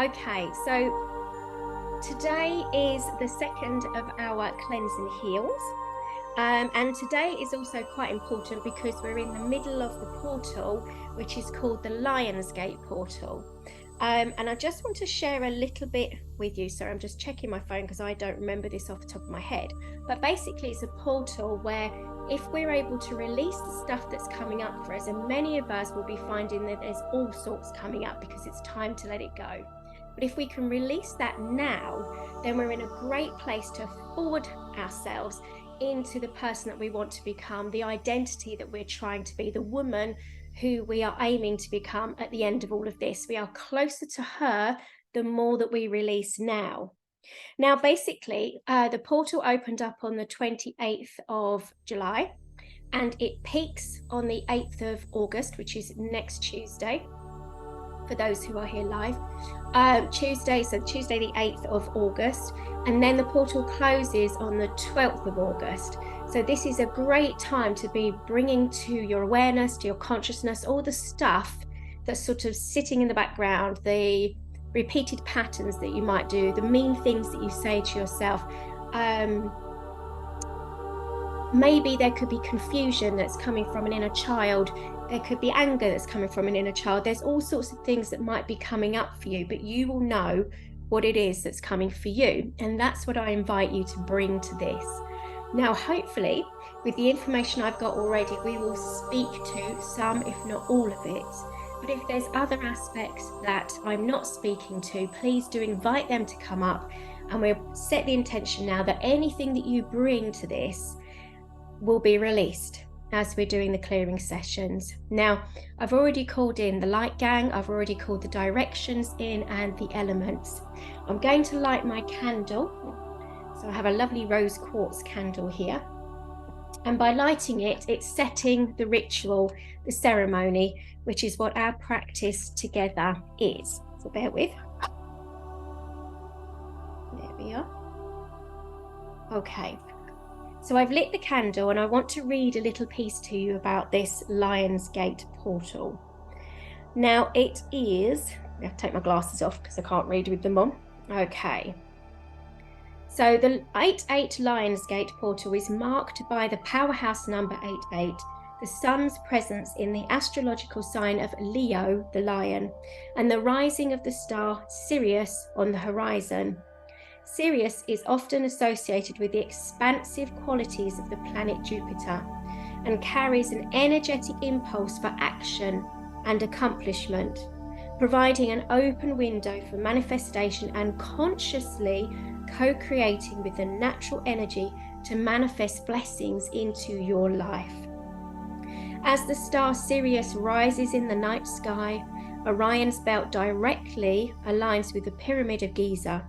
Okay, so today is the second of our Cleanse and Heals. And today is also quite important because we're in the middle of the portal, which is called the Lion's Gate portal. And I just want to share a little bit with you. So I'm just checking my phone because I don't remember this off the top of my head. But basically, it's a portal where if we're able to release the stuff that's coming up for us, and many of us will be finding that there's all sorts coming up because it's time to let it go. But if we can release that now, then we're in a great place to forward ourselves into the person that we want to become, the identity that we're trying to be, the woman who we are aiming to become at the end of all of this. We are closer to her the more that we release now. Now, basically, the portal opened up on the 28th of July, and it peaks on the 8th of August, which is next Tuesday, for those who are here live. Tuesday the 8th of August, and then the portal closes on the 12th of August. So this is a great time to be bringing to your awareness, to your consciousness, all the stuff that's sort of sitting in the background, the repeated patterns that you might do, the mean things that you say to yourself. Maybe there could be confusion that's coming from an inner child. There could be anger that's coming from an inner child. There's all sorts of things that might be coming up for you, but you will know what it is that's coming for you. And that's what I invite you to bring to this. Now, hopefully, with the information I've got already, we will speak to some, if not all of it. But if there's other aspects that I'm not speaking to, please do invite them to come up. And we'll set the intention now that anything that you bring to this will be released as we're doing the clearing sessions. Now, I've already called in the light gang, I've already called the directions in and the elements. I'm going to light my candle. So I have a lovely rose quartz candle here. And by lighting it, it's setting the ritual, the ceremony, which is what our practice together is. So bear with. There we are. Okay. So I've lit the candle and I want to read a little piece to you about this Lion's Gate portal. Now it is, I have to take my glasses off because I can't read with them on. Okay. So the 88 Lion's Gate portal is marked by the powerhouse number 88, the sun's presence in the astrological sign of Leo, the lion, and the rising of the star Sirius on the horizon. Sirius is often associated with the expansive qualities of the planet Jupiter and carries an energetic impulse for action and accomplishment, providing an open window for manifestation and consciously co-creating with the natural energy to manifest blessings into your life. As the star Sirius rises in the night sky, Orion's belt directly aligns with the Pyramid of Giza.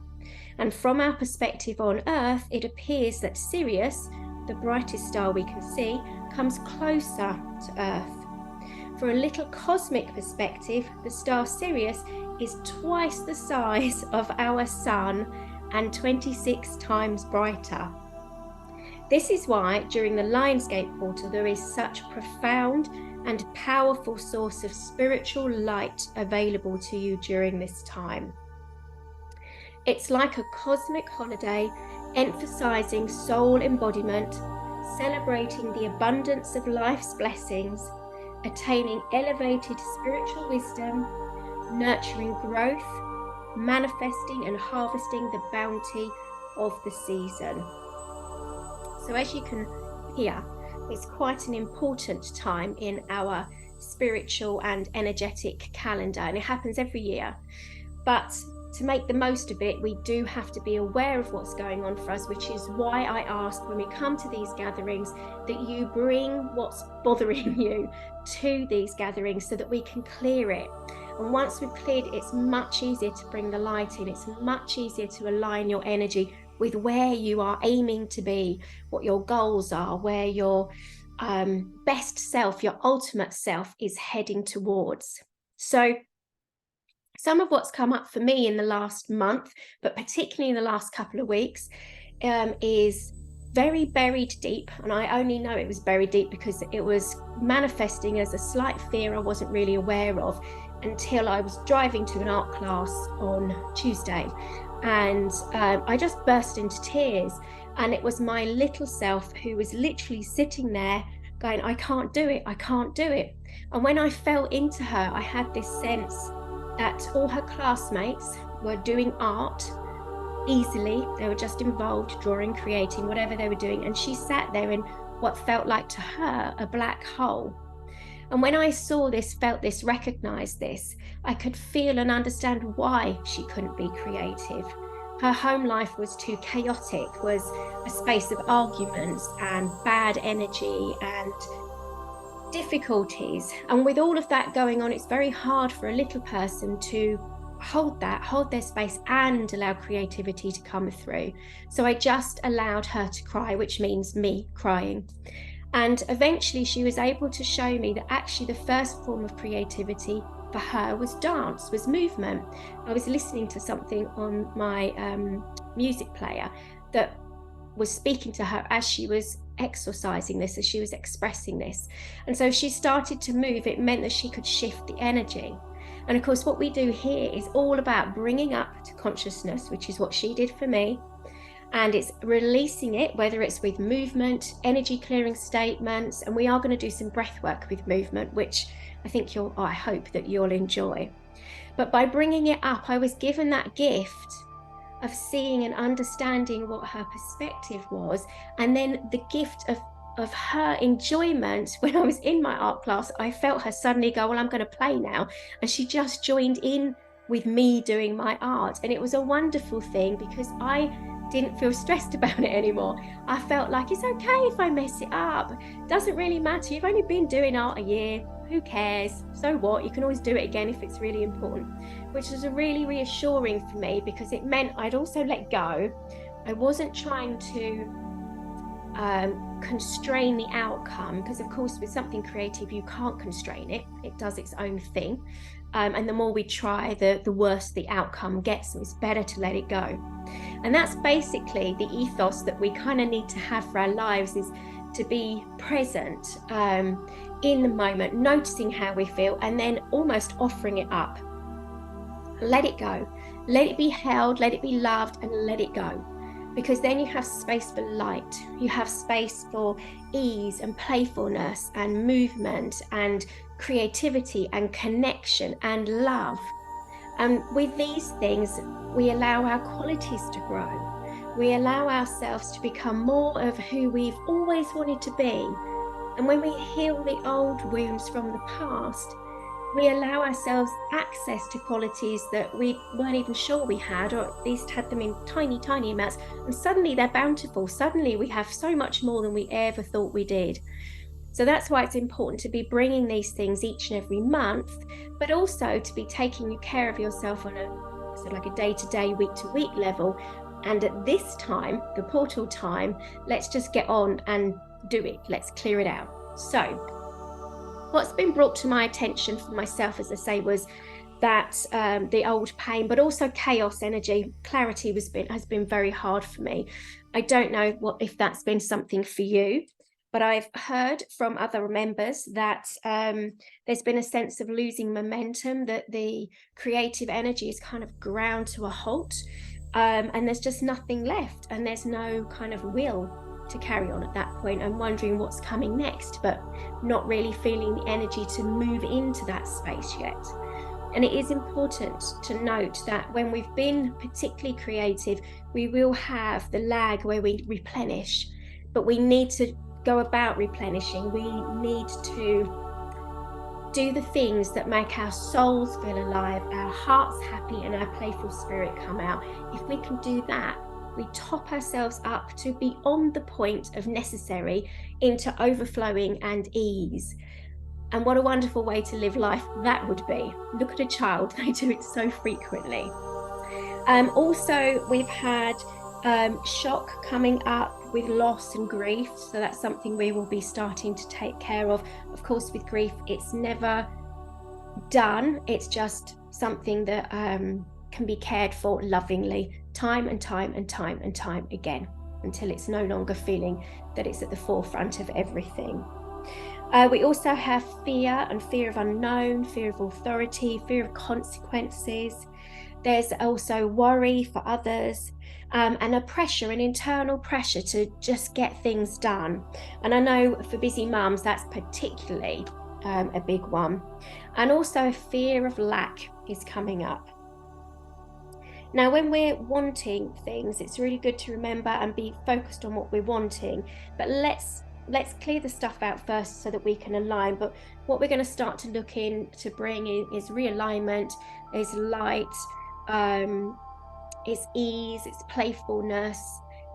And from our perspective on Earth, it appears that Sirius, the brightest star we can see, comes closer to Earth. For a little cosmic perspective, the star Sirius is twice the size of our sun and 26 times brighter. This is why during the Lion's Gate portal there is such profound and powerful source of spiritual light available to you during this time. It's like a cosmic holiday, emphasizing soul embodiment, celebrating the abundance of life's blessings, attaining elevated spiritual wisdom, nurturing growth, manifesting and harvesting the bounty of the season. So as you can hear, it's quite an important time in our spiritual and energetic calendar, and it happens every year. But to make the most of it, we do have to be aware of what's going on for us, which is why I ask when we come to these gatherings that you bring what's bothering you to these gatherings so that we can clear it. And once we've cleared it, it's much easier to bring the light in. It's much easier to align your energy with where you are aiming to be, what your goals are, where your best self, your ultimate self is heading towards. So some of what's come up for me in the last month, but particularly in the last couple of weeks, is very buried deep. And I only know it was buried deep because it was manifesting as a slight fear I wasn't really aware of. until I was driving to an art class on Tuesday, and I just burst into tears. And it was my little self who was literally sitting there going, I can't do it, I can't do it. And when I fell into her, I had this sense that all her classmates were doing art easily. They were just involved, drawing, creating, whatever they were doing. And she sat there in what felt like to her a black hole. And when I saw this, felt this, recognized this, I could feel and understand why she couldn't be creative. Her home life was too chaotic, was a space of arguments and bad energy and difficulties. And with all of that going on, it's very hard for a little person to hold their space and allow creativity to come through. So I just allowed her to cry, which means me crying. And eventually she was able to show me that actually the first form of creativity for her was dance, was movement. I was listening to something on my music player that was speaking to her as she was exercising this, as she was expressing this. And so she started to move. It meant that she could shift the energy. And of course, what we do here is all about bringing up to consciousness, which is what she did for me. And it's releasing it, whether it's with movement, energy clearing statements, and we are going to do some breath work with movement, which I hope that you'll enjoy. But by bringing it up, I was given that gift of seeing and understanding what her perspective was, and then the gift of her enjoyment. When I was in my art class, I felt her suddenly go, well, I'm going to play now. And she just joined in with me doing my art. And it was a wonderful thing because I didn't feel stressed about it anymore. I felt like it's okay if I mess it up. Doesn't really matter. You've only been doing art a year. Who cares? So what? You can always do it again if it's really important, which was a really reassuring for me because it meant I'd also let go. I wasn't trying to constrain the outcome, because of course with something creative you can't constrain it. It does its own thing. And the more we try, the worse the outcome gets. So it's better to let it go. And that's basically the ethos that we kind of need to have for our lives, is to be present in the moment, noticing how we feel, and then almost offering it up. Let it go. Let it be held, let it be loved, and let it go. Because then you have space for light. You have space for ease and playfulness and movement and creativity and connection and love. And with these things, we allow our qualities to grow. We allow ourselves to become more of who we've always wanted to be. And when we heal the old wounds from the past, we allow ourselves access to qualities that we weren't even sure we had, or at least had them in tiny, tiny amounts. And suddenly they're bountiful. Suddenly we have so much more than we ever thought we did. So that's why it's important to be bringing these things each and every month, but also to be taking care of yourself on a day-to-day, week-to-week level. And at this time, the portal time, let's just get on and do it. Let's clear it out. So what's been brought to my attention for myself, as I say, was that the old pain, but also chaos energy. Clarity has been very hard for me. I don't know if that's been something for you, but I've heard from other members that there's been a sense of losing momentum, that the creative energy is kind of ground to a halt, and there's just nothing left, and there's no kind of will to carry on at that point. I'm wondering what's coming next, but not really feeling the energy to move into that space yet. And it is important to note that when we've been particularly creative, we will have the lag where we replenish, but we need to go about replenishing. We need to do the things that make our souls feel alive, our hearts happy, and our playful spirit come out. If we can do that, we top ourselves up to beyond the point of necessary into overflowing and ease. And what a wonderful way to live life that would be. Look at a child, they do it so frequently. Also, we've had shock coming up with loss and grief. So that's something we will be starting to take care of. Of course, with grief, it's never done. It's just something that can be cared for lovingly, time and time and time and time again, until it's no longer feeling that it's at the forefront of everything. We also have fear, and fear of unknown, fear of authority, fear of consequences. There's also worry for others, and a pressure, an internal pressure to just get things done. And I know for busy mums, that's particularly a big one. And also fear of lack is coming up. Now, when we're wanting things, it's really good to remember and be focused on what we're wanting. But let's clear the stuff out first so that we can align. But what we're going to start to look in to bring in is realignment, is light, it's ease, it's playfulness,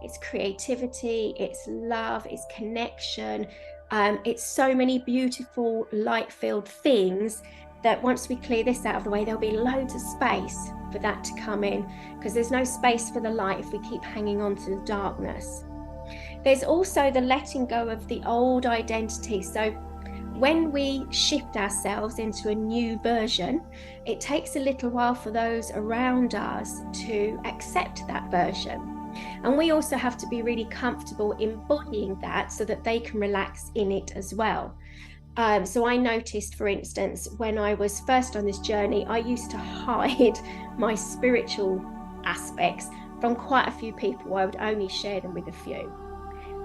it's creativity, it's love, it's connection. It's so many beautiful light-filled things that once we clear this out of the way, there'll be loads of space for that to come in, because there's no space for the light if we keep hanging on to the darkness. There's also the letting go of the old identity. So when we shift ourselves into a new version, it takes a little while for those around us to accept that version. And we also have to be really comfortable embodying that so that they can relax in it as well. So I noticed, for instance, when I was first on this journey, I used to hide my spiritual aspects from quite a few people. I would only share them with a few.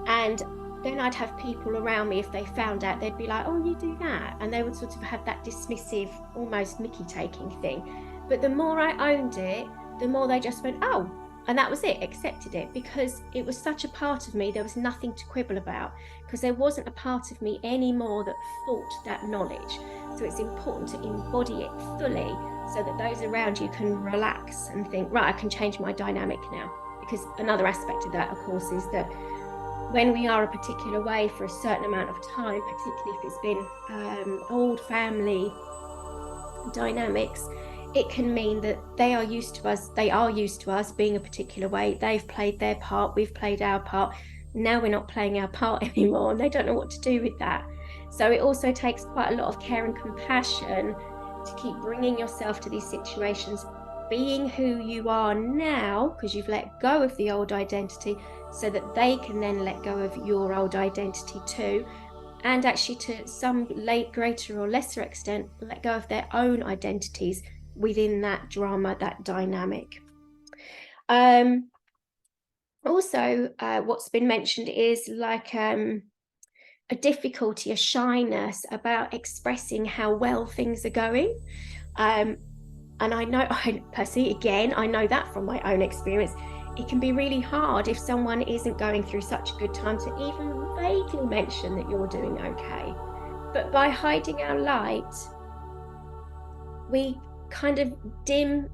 And then I'd have people around me, if they found out, they'd be like, oh, you do that? And they would sort of have that dismissive, almost mickey taking thing. But the more I owned it, the more they just went, oh, and that was it, accepted it, because it was such a part of me. There was nothing to quibble about, because there wasn't a part of me anymore that thought that knowledge. So it's important to embody it fully so that those around you can relax and think, right, I can change my dynamic now. Because another aspect of that, of course, is that when we are a particular way for a certain amount of time, particularly if it's been old family dynamics, it can mean that they are used to us being a particular way. They've played their part, we've played our part. Now we're not playing our part anymore, and they don't know what to do with that. So it also takes quite a lot of care and compassion to keep bringing yourself to these situations, being who you are now, because you've let go of the old identity, so that they can then let go of your old identity too, and actually to some greater or lesser extent let go of their own identities within that drama, that dynamic. Also, what's been mentioned is like a difficulty, a shyness about expressing how well things are going. And I know, personally, again, I know that from my own experience. It can be really hard if someone isn't going through such a good time to even vaguely mention that you're doing okay. But by hiding our light, we kind of dim,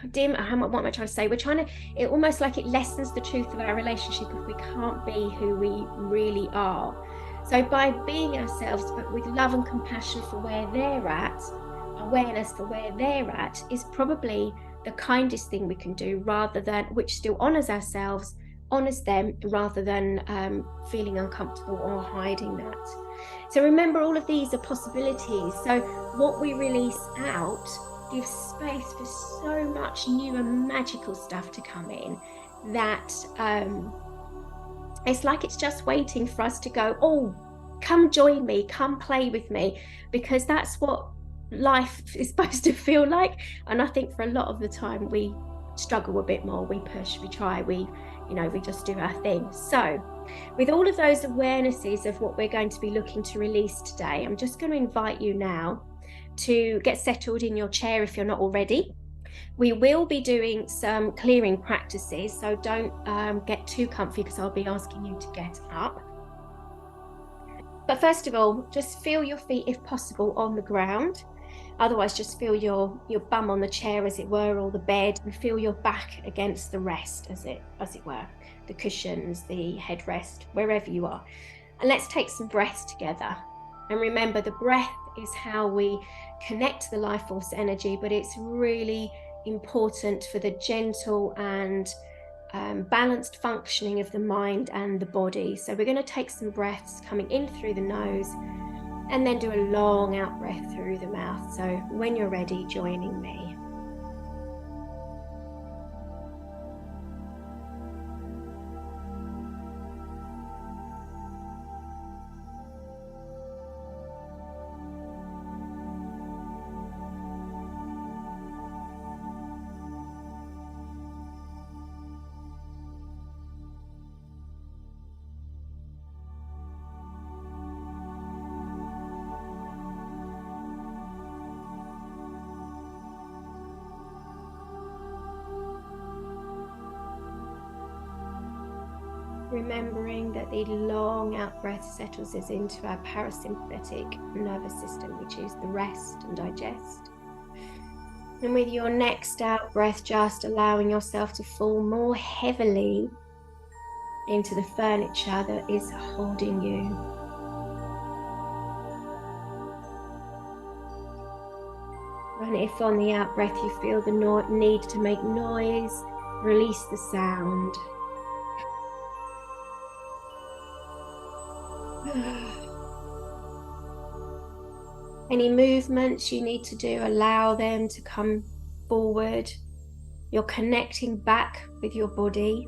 what am I trying to say? It almost like it lessens the truth of our relationship if we can't be who we really are. So by being ourselves, but with love and compassion for where they're at, awareness for where they're at, is probably the kindest thing we can do, rather than, which still honors ourselves, honors them, rather than feeling uncomfortable or hiding that. So remember, all of these are possibilities. So what we release out gives space for so much new and magical stuff to come in, that it's like it's just waiting for us to go, oh, come join me, come play with me, because that's what life is supposed to feel like. And I think for a lot of the time we struggle a bit more, we push, we try, we just do our thing. So with all of those awarenesses of what we're going to be looking to release today, I'm just going to invite you now to get settled in your chair if you're not already. We will be doing some clearing practices, so don't get too comfy, because I'll be asking you to get up. But first of all, just feel your feet, if possible, on the ground. Otherwise, just feel your bum on the chair, as it were, or the bed, and feel your back against the rest, as it were, the cushions, the headrest, wherever you are. And let's take some breaths together. And remember, the breath is how we connect to the life force energy, but it's really important for the gentle and balanced functioning of the mind and the body. So we're going to take some breaths coming in through the nose, and then do a long out breath through the mouth. So when you're ready, joining me. remembering that the long out breath settles us into our parasympathetic nervous system, which is the rest and digest. And with your next out breath, just allowing yourself to fall more heavily into the furniture that is holding you. And if on the out breath you feel the need to make noise, release the sound. Any movements you need to do, allow them to come forward. You're connecting back with your body.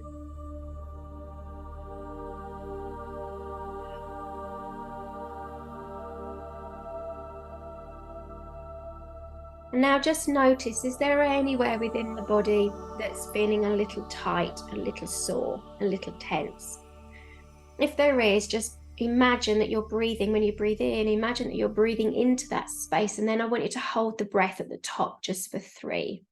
And now just notice, is there anywhere within the body that's feeling a little tight, a little sore, a little tense? If there is, just imagine that you're breathing. When you breathe in, imagine that you're breathing into that space, and then I want you to hold the breath at the top just for 3.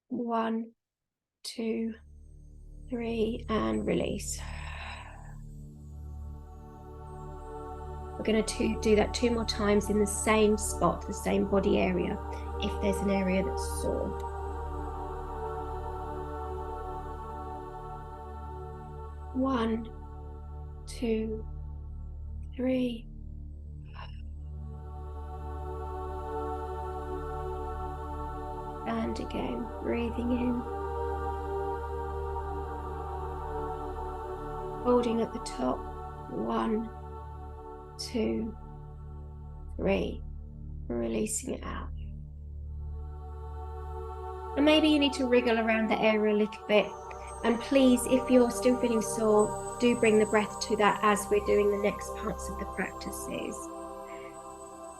1, 2, 3, and release. We're going to do that 2 more times in the same spot, the same body area, if there's an area that's sore. 1, 2, 3. And again, breathing in. Holding at the top. 1, 2, 3. Releasing it out. And maybe you need to wriggle around the area a little bit. And please, if you're still feeling sore, do bring the breath to that as we're doing the next parts of the practices.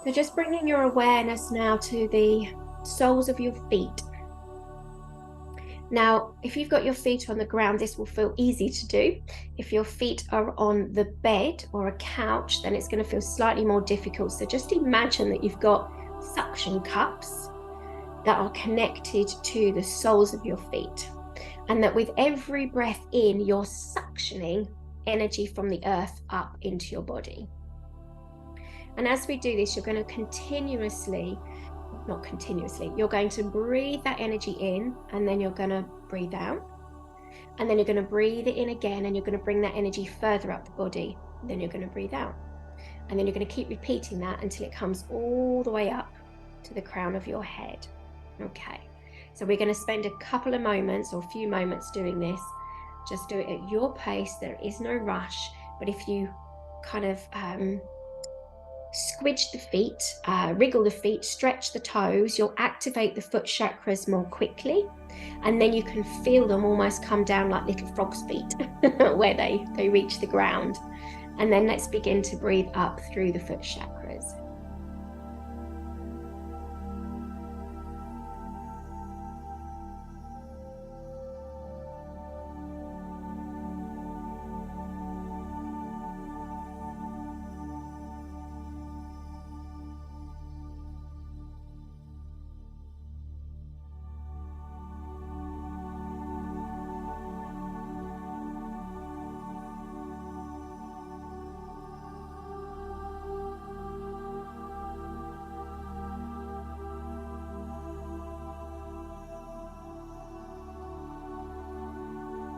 So just bringing your awareness now to the soles of your feet. Now, if you've got your feet on the ground, this will feel easy to do. If your feet are on the bed or a couch, then it's going to feel slightly more difficult. So just imagine that you've got suction cups that are connected to the soles of your feet. And that with every breath in, you're suctioning energy from the earth up into your body. And as we do this, you're going to you're going to breathe that energy in, and then you're going to breathe out. And then you're going to breathe it in again, and you're going to bring that energy further up the body. Then you're going to breathe out. And then you're going to keep repeating that until it comes all the way up to the crown of your head. Okay. So we're going to spend a couple of moments or a few moments doing this. Just do it at your pace. There is no rush. But if you kind of squidge the feet, wriggle the feet, stretch the toes, you'll activate the foot chakras more quickly. And then you can feel them almost come down like little frog's feet where they reach the ground. And then let's begin to breathe up through the foot chakras.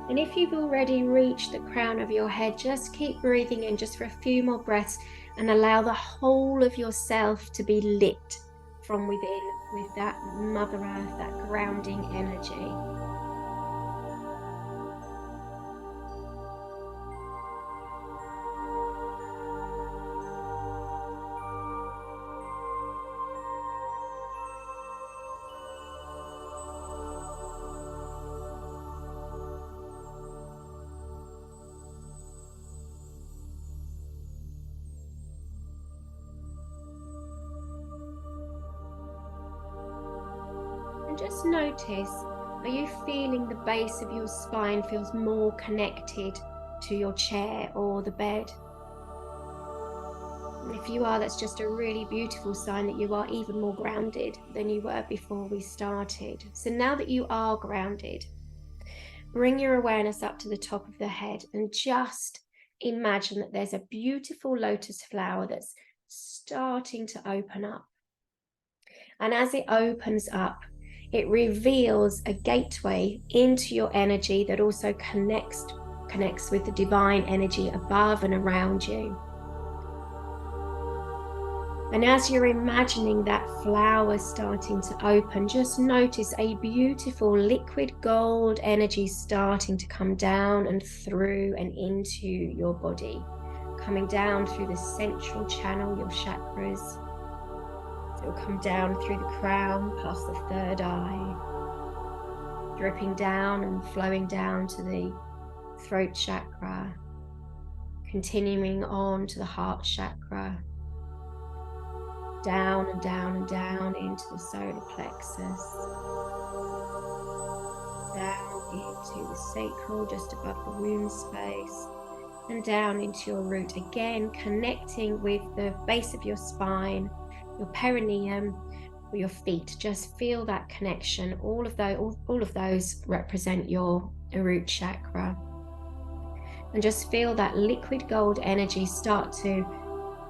And if you've already reached the crown of your head, just keep breathing in just for a few more breaths and allow the whole of yourself to be lit from within with that Mother Earth, that grounding energy. Just notice, are you feeling the base of your spine feels more connected to your chair or the bed? If you are, that's just a really beautiful sign that you are even more grounded than you were before we started. So now that you are grounded, bring your awareness up to the top of the head and just imagine that there's a beautiful lotus flower that's starting to open up. And as it opens up, it reveals a gateway into your energy that also connects with the divine energy above and around you. And as you're imagining that flower starting to open, just notice a beautiful liquid gold energy starting to come down and through and into your body, coming down through the central channel, your chakras. So it'll come down through the crown, past the third eye, dripping down and flowing down to the throat chakra, continuing on to the heart chakra, down and down and down into the solar plexus, down into the sacral just above the womb space, and down into your root, again connecting with the base of your spine, your perineum, or your feet. Just feel that connection. All of those represent your root chakra. And just feel that liquid gold energy start to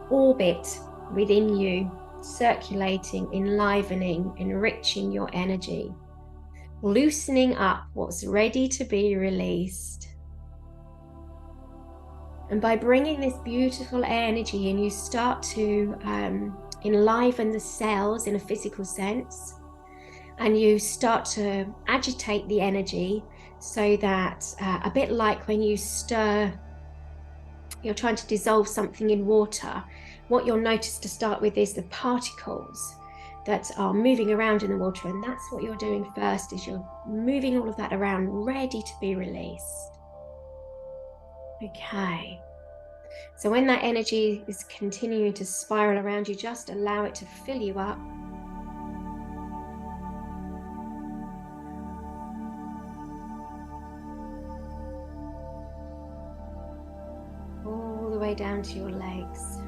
orbit within you, circulating, enlivening, enriching your energy, loosening up what's ready to be released. And by bringing this beautiful energy in, you start to enliven the cells in a physical sense, and you start to agitate the energy so that a bit like when you stir, you're trying to dissolve something in water, what you'll notice to start with is the particles that are moving around in the water, and that's what you're doing first, is you're moving all of that around, ready to be released. Okay, so when that energy is continuing to spiral around you, just allow it to fill you up. All the way down to your legs.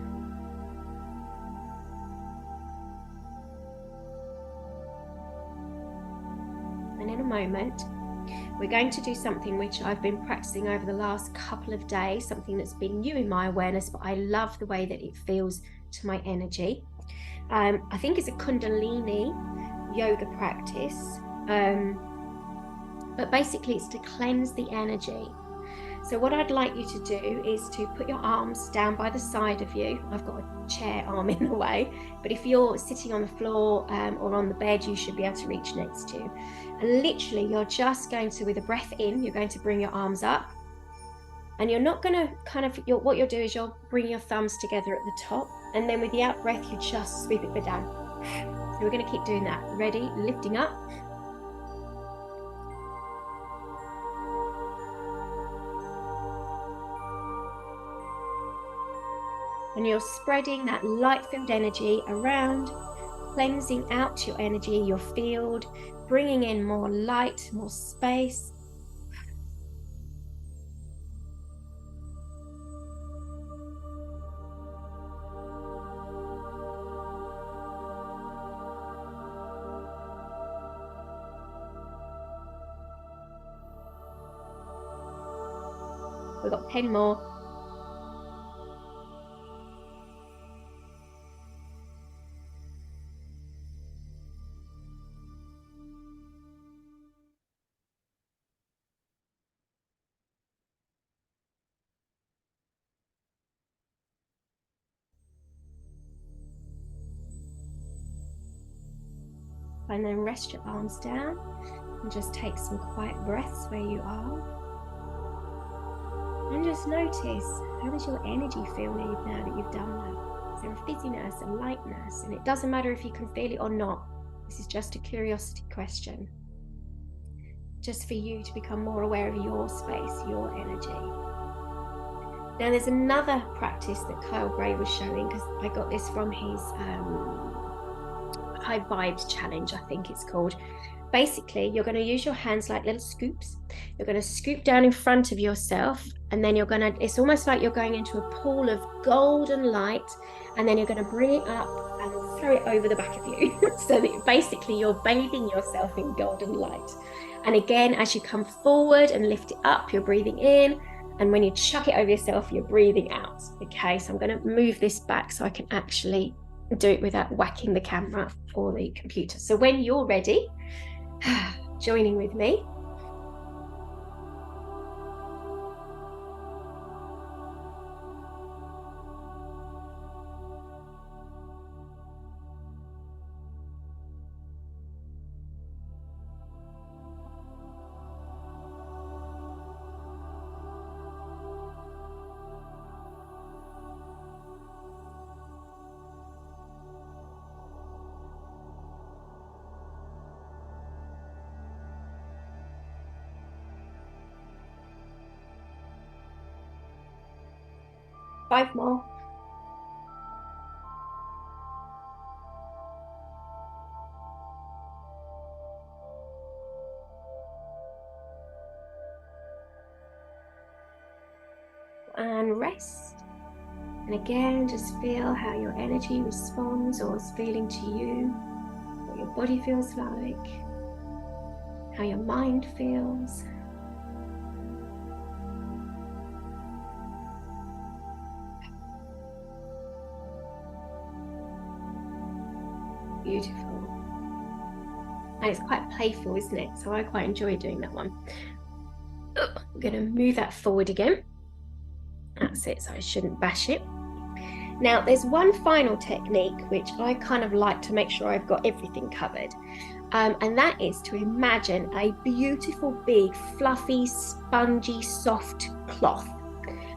And in a moment, we're going to do something which I've been practicing over the last couple of days, something that's been new in my awareness, but I love the way that it feels to my energy. I think it's a Kundalini yoga practice, but basically it's to cleanse the energy. So what I'd like you to do is to put your arms down by the side of you. I've got a chair arm in the way, but if you're sitting on the floor or on the bed, you should be able to reach next to you. And literally, you're just going to, with a breath in, you're going to bring your arms up. And you're not going to what you'll do is you'll bring your thumbs together at the top. And then with the out breath, you just sweep it down. So we're going to keep doing that. Ready? Lifting up. And you're spreading that light-filled energy around, cleansing out your energy, your field, bringing in more light, more space. We've got 10 more. And then rest your arms down and just take some quiet breaths where you are. And just notice, how does your energy feel now that you've done that? Is there a fizziness, a lightness? And it doesn't matter if you can feel it or not. This is just a curiosity question. Just for you to become more aware of your space, your energy. Now there's another practice that Kyle Gray was showing, because I got this from his High Vibes Challenge, I think it's called. Basically, you're going to use your hands like little scoops. You're going to scoop down in front of yourself, and then it's almost like you're going into a pool of golden light, and then you're going to bring it up and throw it over the back of you so that basically you're bathing yourself in golden light. And again, as you come forward and lift it up, you're breathing in. And when you chuck it over yourself, you're breathing out. Okay, so I'm going to move this back so I can actually do it without whacking the camera or the computer. So when you're ready, joining with me. Five more. And rest. And again, just feel how your energy responds or is feeling to you, what your body feels like, how your mind feels. Beautiful. And it's quite playful, isn't it? So I quite enjoy doing that one. I'm going to move that forward again. That's it, so I shouldn't bash it. Now, there's one final technique which I kind of like to make sure I've got everything covered. And that is to imagine a beautiful, big, fluffy, spongy, soft cloth.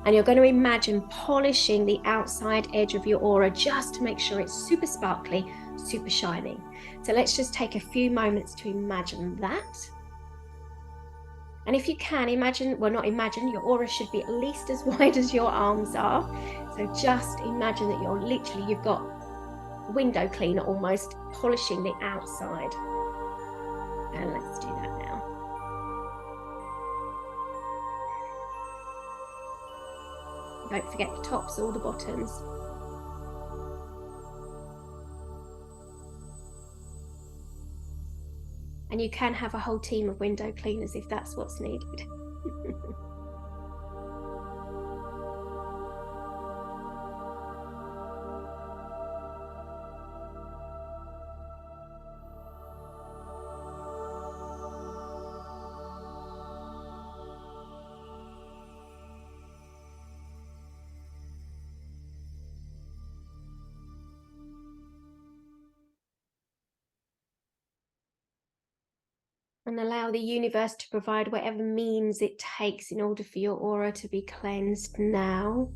And you're going to imagine polishing the outside edge of your aura just to make sure it's super sparkly, super shiny. So let's just take a few moments to imagine that. And if you can, imagine, well, not imagine, your aura should be at least as wide as your arms are. So just imagine that you're literally, you've got a window cleaner almost polishing the outside. And let's do that now. Don't forget the tops or the bottoms. And you can have a whole team of window cleaners if that's what's needed. And allow the universe to provide whatever means it takes in order for your aura to be cleansed now.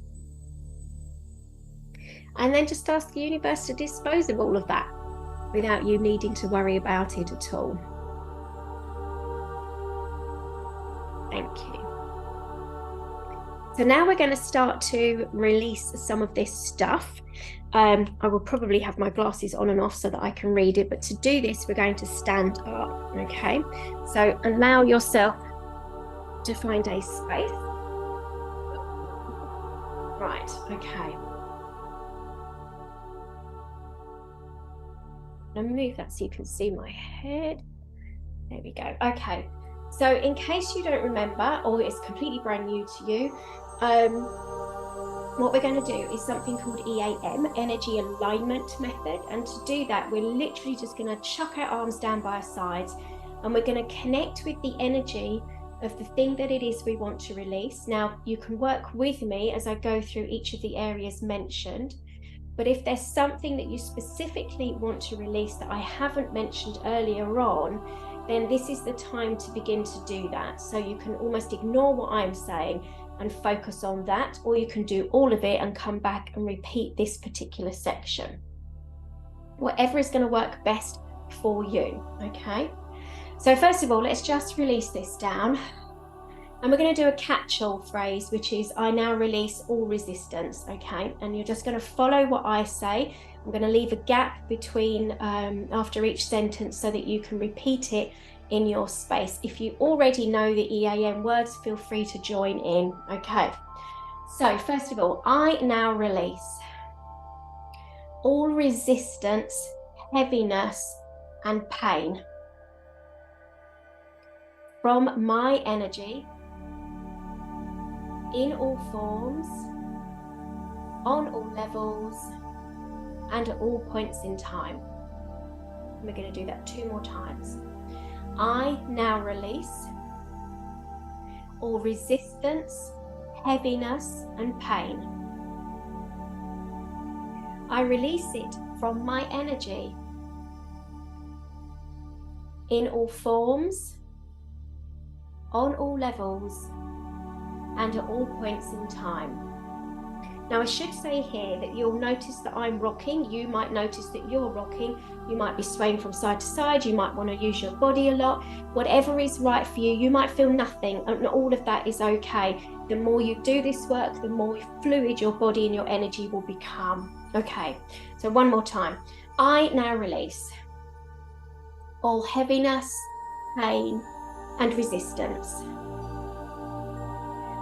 And then just ask the universe to dispose of all of that without you needing to worry about it at all. Thank you. So now we're going to start to release some of this stuff. I will probably have my glasses on and off so that I can read it, but to do this we're going to stand up. Okay, so allow yourself to find a space. Right, okay. I'm going to move that so you can see my head. There we go. Okay, so in case you don't remember or it's completely brand new to you, what we're going to do is something called EAM, Energy Alignment Method. And to do that, we're literally just going to chuck our arms down by our sides and we're going to connect with the energy of the thing that it is we want to release. Now, you can work with me as I go through each of the areas mentioned. But if there's something that you specifically want to release that I haven't mentioned earlier on, then this is the time to begin to do that. So you can almost ignore what I'm saying and focus on that, or you can do all of it and come back and repeat this particular section. Whatever is going to work best for you, okay? So first of all, let's just release this down. And we're going to do a catch-all phrase, which is, I now release all resistance, okay? And you're just going to follow what I say. I'm going to leave a gap between after each sentence so that you can repeat it in your space. If you already know the EAM words, feel free to join in, okay? So first of all, I now release all resistance, heaviness, and pain from my energy in all forms, on all levels, and at all points in time. We're going to do that 2 more times. I now release all resistance, heaviness, and pain. I release it from my energy in all forms, on all levels, and at all points in time. Now, I should say here that you'll notice that I'm rocking. You might notice that you're rocking. You might be swaying from side to side. You might want to use your body a lot. Whatever is right for you, you might feel nothing, and all of that is okay. The more you do this work, the more fluid your body and your energy will become. Okay, so 1 more time. I now release all heaviness, pain, and resistance.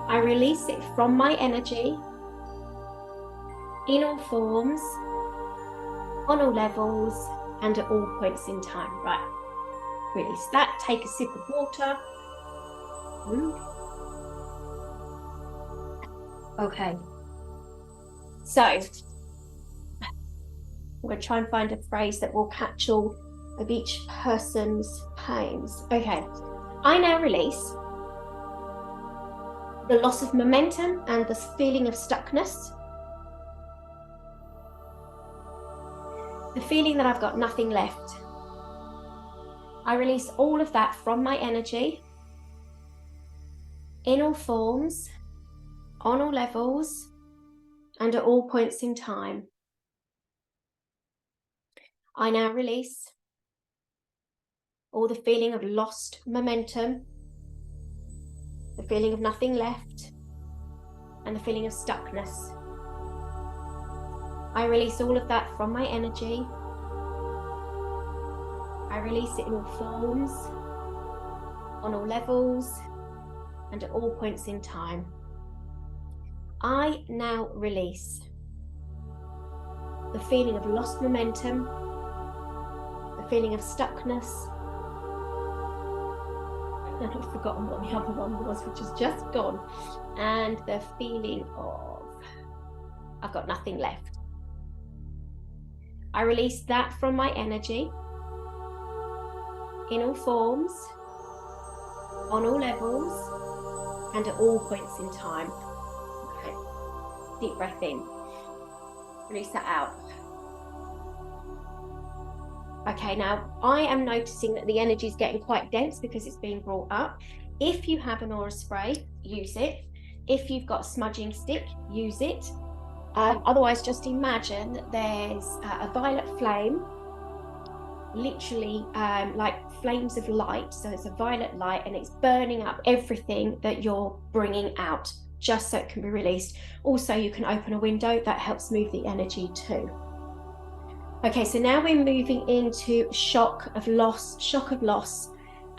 I release it from my energy in all forms, on all levels, and at all points in time. Right, release that. Take a sip of water. Okay, so I'm going to try and find a phrase that will catch all of each person's pains. Okay, I now release the loss of momentum and the feeling of stuckness. The feeling that I've got nothing left. I release all of that from my energy in all forms, on all levels, and at all points in time. I now release all the feeling of lost momentum, the feeling of nothing left, and the feeling of stuckness. I release all of that from my energy. I release it in all forms, on all levels, and at all points in time. I now release the feeling of lost momentum, the feeling of stuckness, and I've forgotten what the other one was, which is just gone, and the feeling of I've got nothing left. I release that from my energy in all forms, on all levels, and at all points in time. Okay. Deep breath in. Release that out. Okay, now I am noticing that the energy is getting quite dense because it's being brought up. If you have an aura spray, use it. If you've got a smudging stick, use it. Otherwise, just imagine that there's a violet flame, literally like flames of light. So it's a violet light and it's burning up everything that you're bringing out, just so it can be released. Also, you can open a window. That helps move the energy too. Okay, so now we're moving into shock of loss,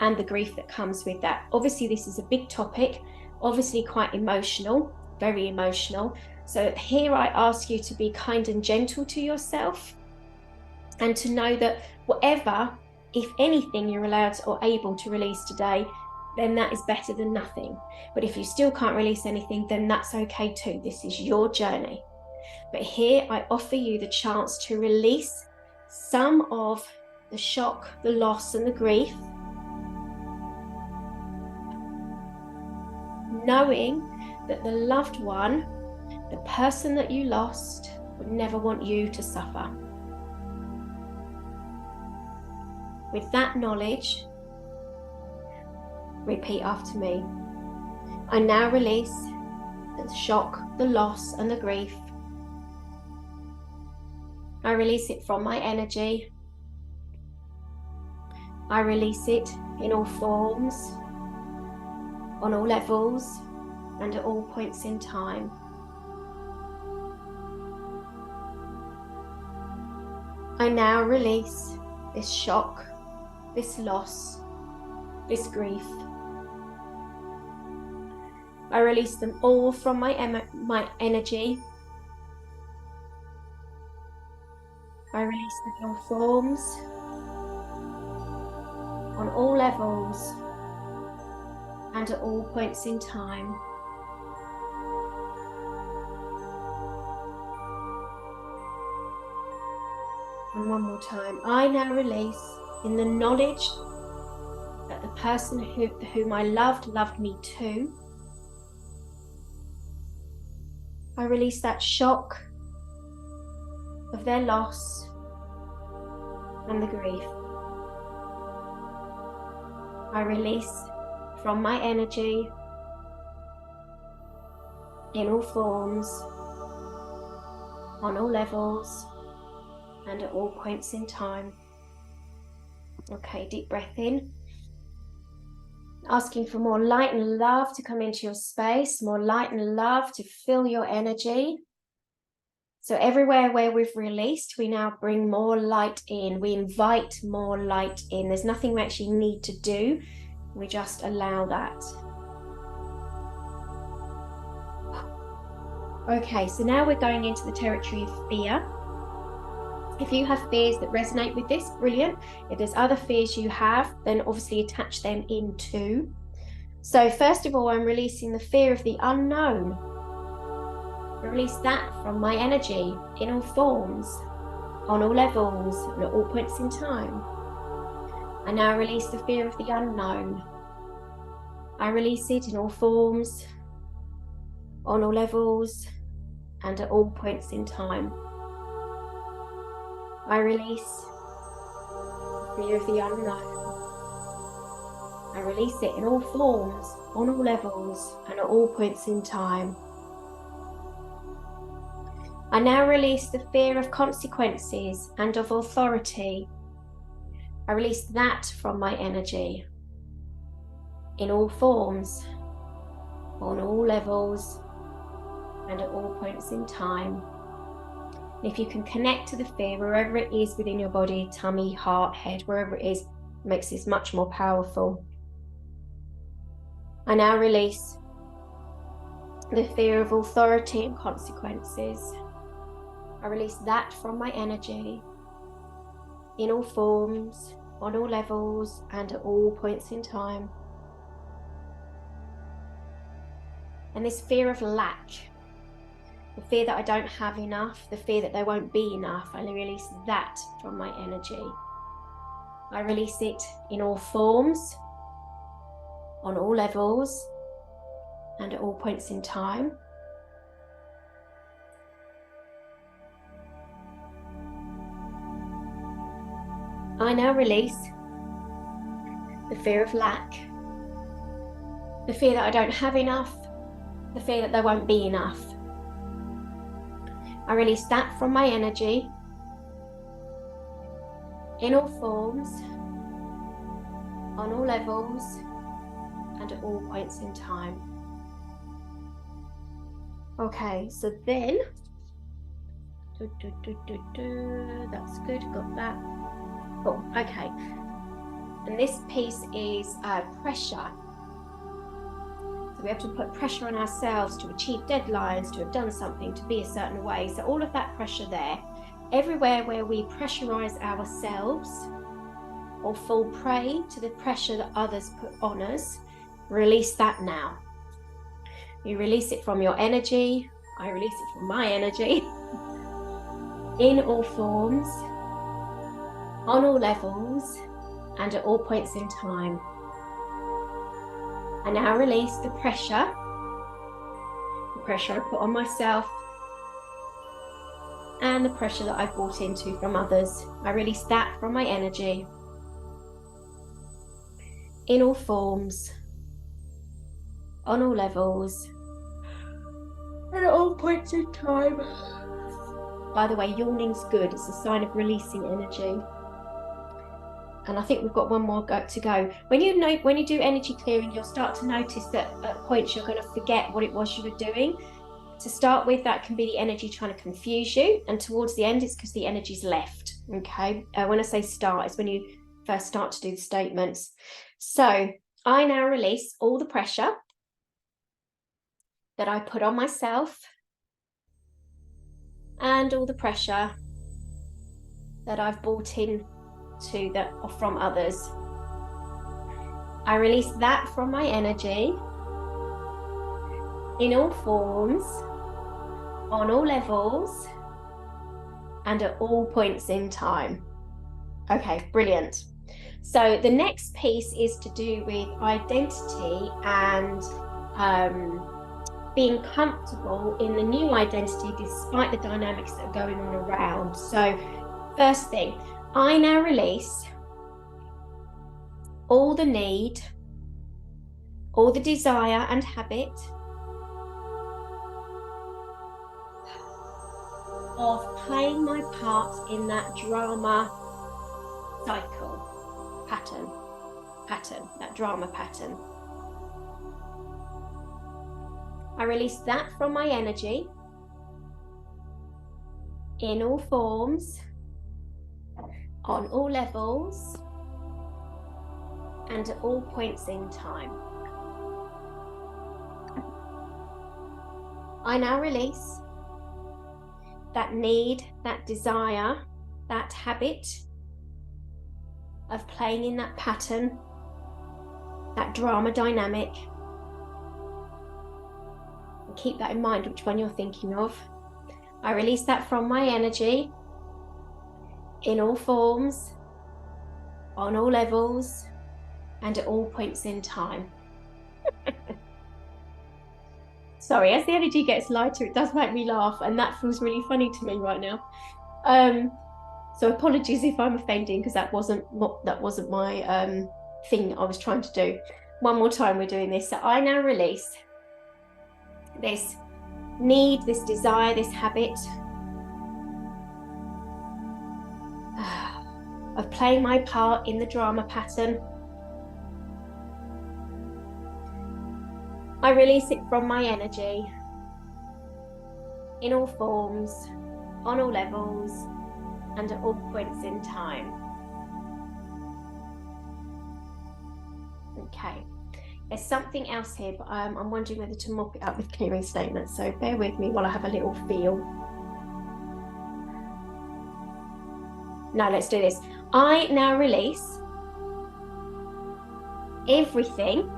and the grief that comes with that. Obviously, this is a big topic, obviously quite emotional, very emotional. So here I ask you to be kind and gentle to yourself, and to know that whatever, if anything, you're allowed or able to release today, then that is better than nothing. But if you still can't release anything, then that's okay too. This is your journey. But here I offer you the chance to release some of the shock, the loss, and the grief, knowing that the loved one, the person that you lost, would never want you to suffer. With that knowledge, repeat after me. I now release the shock, the loss, and the grief. I release it from my energy. I release it in all forms, on all levels, and at all points in time. I now release this shock, this loss, this grief. I release them all from my energy. I release them in all forms, on all levels, and at all points in time. And one more time. I now release in the knowledge that the person whom I loved me too. I release that shock of their loss and the grief. I release from my energy in all forms, on all levels, and at all points in time. Okay, deep breath in. Asking for more light and love to come into your space, more light and love to fill your energy. So everywhere where we've released, we now bring more light in. We invite more light in. There's nothing we actually need to do. We just allow that. Okay, so now we're going into the territory of fear. If you have fears that resonate with this, brilliant. If there's other fears you have, then obviously attach them in too. So first of all, I'm releasing the fear of the unknown. Release that from my energy in all forms, on all levels, and at all points in time. I now release the fear of the unknown. I release it in all forms, on all levels, and at all points in time. I release the fear of the unknown. I release it in all forms, on all levels, and at all points in time. I now release the fear of consequences and of authority. I release that from my energy in all forms, on all levels, and at all points in time. If you can connect to the fear wherever it is within your body, tummy, heart, head, wherever it is, makes this much more powerful. I now release the fear of authority and consequences. I release that from my energy in all forms, on all levels, and at all points in time. And this fear of lack, the fear that I don't have enough, the fear that there won't be enough, I release that from my energy. I release it in all forms, on all levels, and at all points in time. I now release the fear of lack, the fear that I don't have enough, the fear that there won't be enough. I release that from my energy in all forms, on all levels, and at all points in time. Okay, so then, that's good, got that. Oh, okay. And this piece is pressure. So we have to put pressure on ourselves to achieve deadlines, to have done something, to be a certain way. So all of that pressure there, everywhere where we pressurize ourselves or fall prey to the pressure that others put on us, release that now. You release it from your energy. I release it from my energy in all forms, on all levels, and at all points in time. I now release the pressure I put on myself and the pressure that I've brought into from others. I release that from my energy in all forms, on all levels, and at all points in time. By the way, yawning's good. It's a sign of releasing energy. And I think we've got one more to go. When you do energy clearing, you'll start to notice that at points you're going to forget what it was you were doing. To start with, that can be the energy trying to confuse you, and towards the end, it's because the energy's left. Okay. When I say start, it's when you first start to do the statements. So I now release all the pressure that I put on myself and all the pressure that I've bought in to that or from others. I release that from my energy in all forms, on all levels, and at all points in time. Okay, brilliant. So the next piece is to do with identity and being comfortable in the new identity despite the dynamics that are going on around. So first thing, I now release all the need, all the desire and habit of playing my part in that drama cycle, pattern, that drama pattern. I release that from my energy in all forms, on all levels, and at all points in time. I now release that need, that desire, that habit of playing in that pattern, that drama dynamic. And keep that in mind, which one you're thinking of. I release that from my energy in all forms, on all levels, and at all points in time. Sorry, as the energy gets lighter, it does make me laugh, and that feels really funny to me right now. So apologies if I'm offending, because that wasn't my thing I was trying to do. One more time, we're doing this. So I now release this need, this desire, this habit of playing my part in the drama pattern. I release it from my energy in all forms, on all levels, and at all points in time. Okay, there's something else here, but I'm wondering whether to mop it up with clearing statements, so bear with me while I have a little feel. No, let's do this. I now release everything,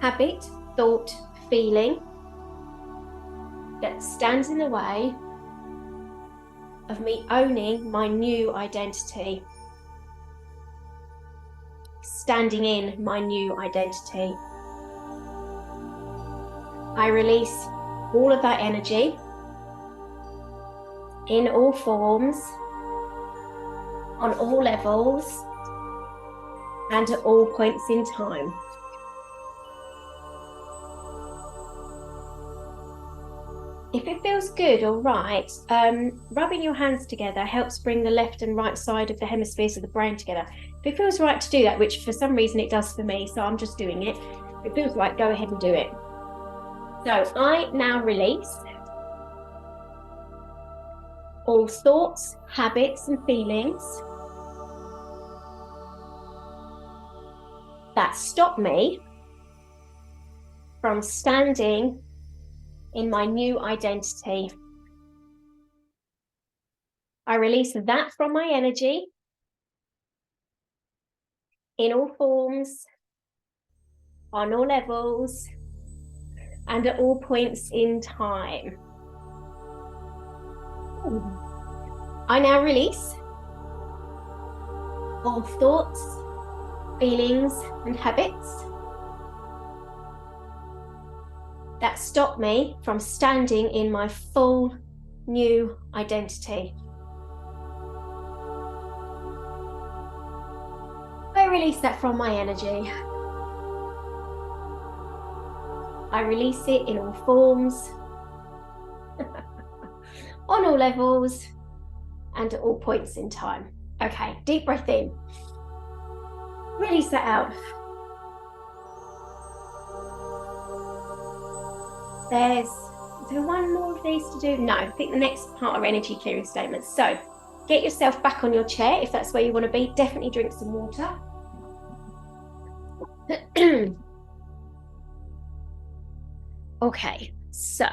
habit, thought, feeling that stands in the way of me owning my new identity, standing in my new identity. I release all of that energy in all forms, on all levels, and at all points in time. If it feels good or right, rubbing your hands together helps bring the left and right side of the hemispheres of the brain together. If it feels right to do that, which for some reason it does for me, so I'm just doing it. If it feels right, go ahead and do it. So I now release all thoughts, habits, and feelings that stop me from standing in my new identity. I release that from my energy in all forms, on all levels, and at all points in time. I now release all thoughts, feelings, and habits that stop me from standing in my full new identity. I release that from my energy. I release it in all forms, on all levels, and at all points in time. Okay, deep breath in. Release that out. Is there one more of these to do? No, I think the next part are energy clearing statements. So get yourself back on your chair if that's where you want to be. Definitely drink some water. Okay, so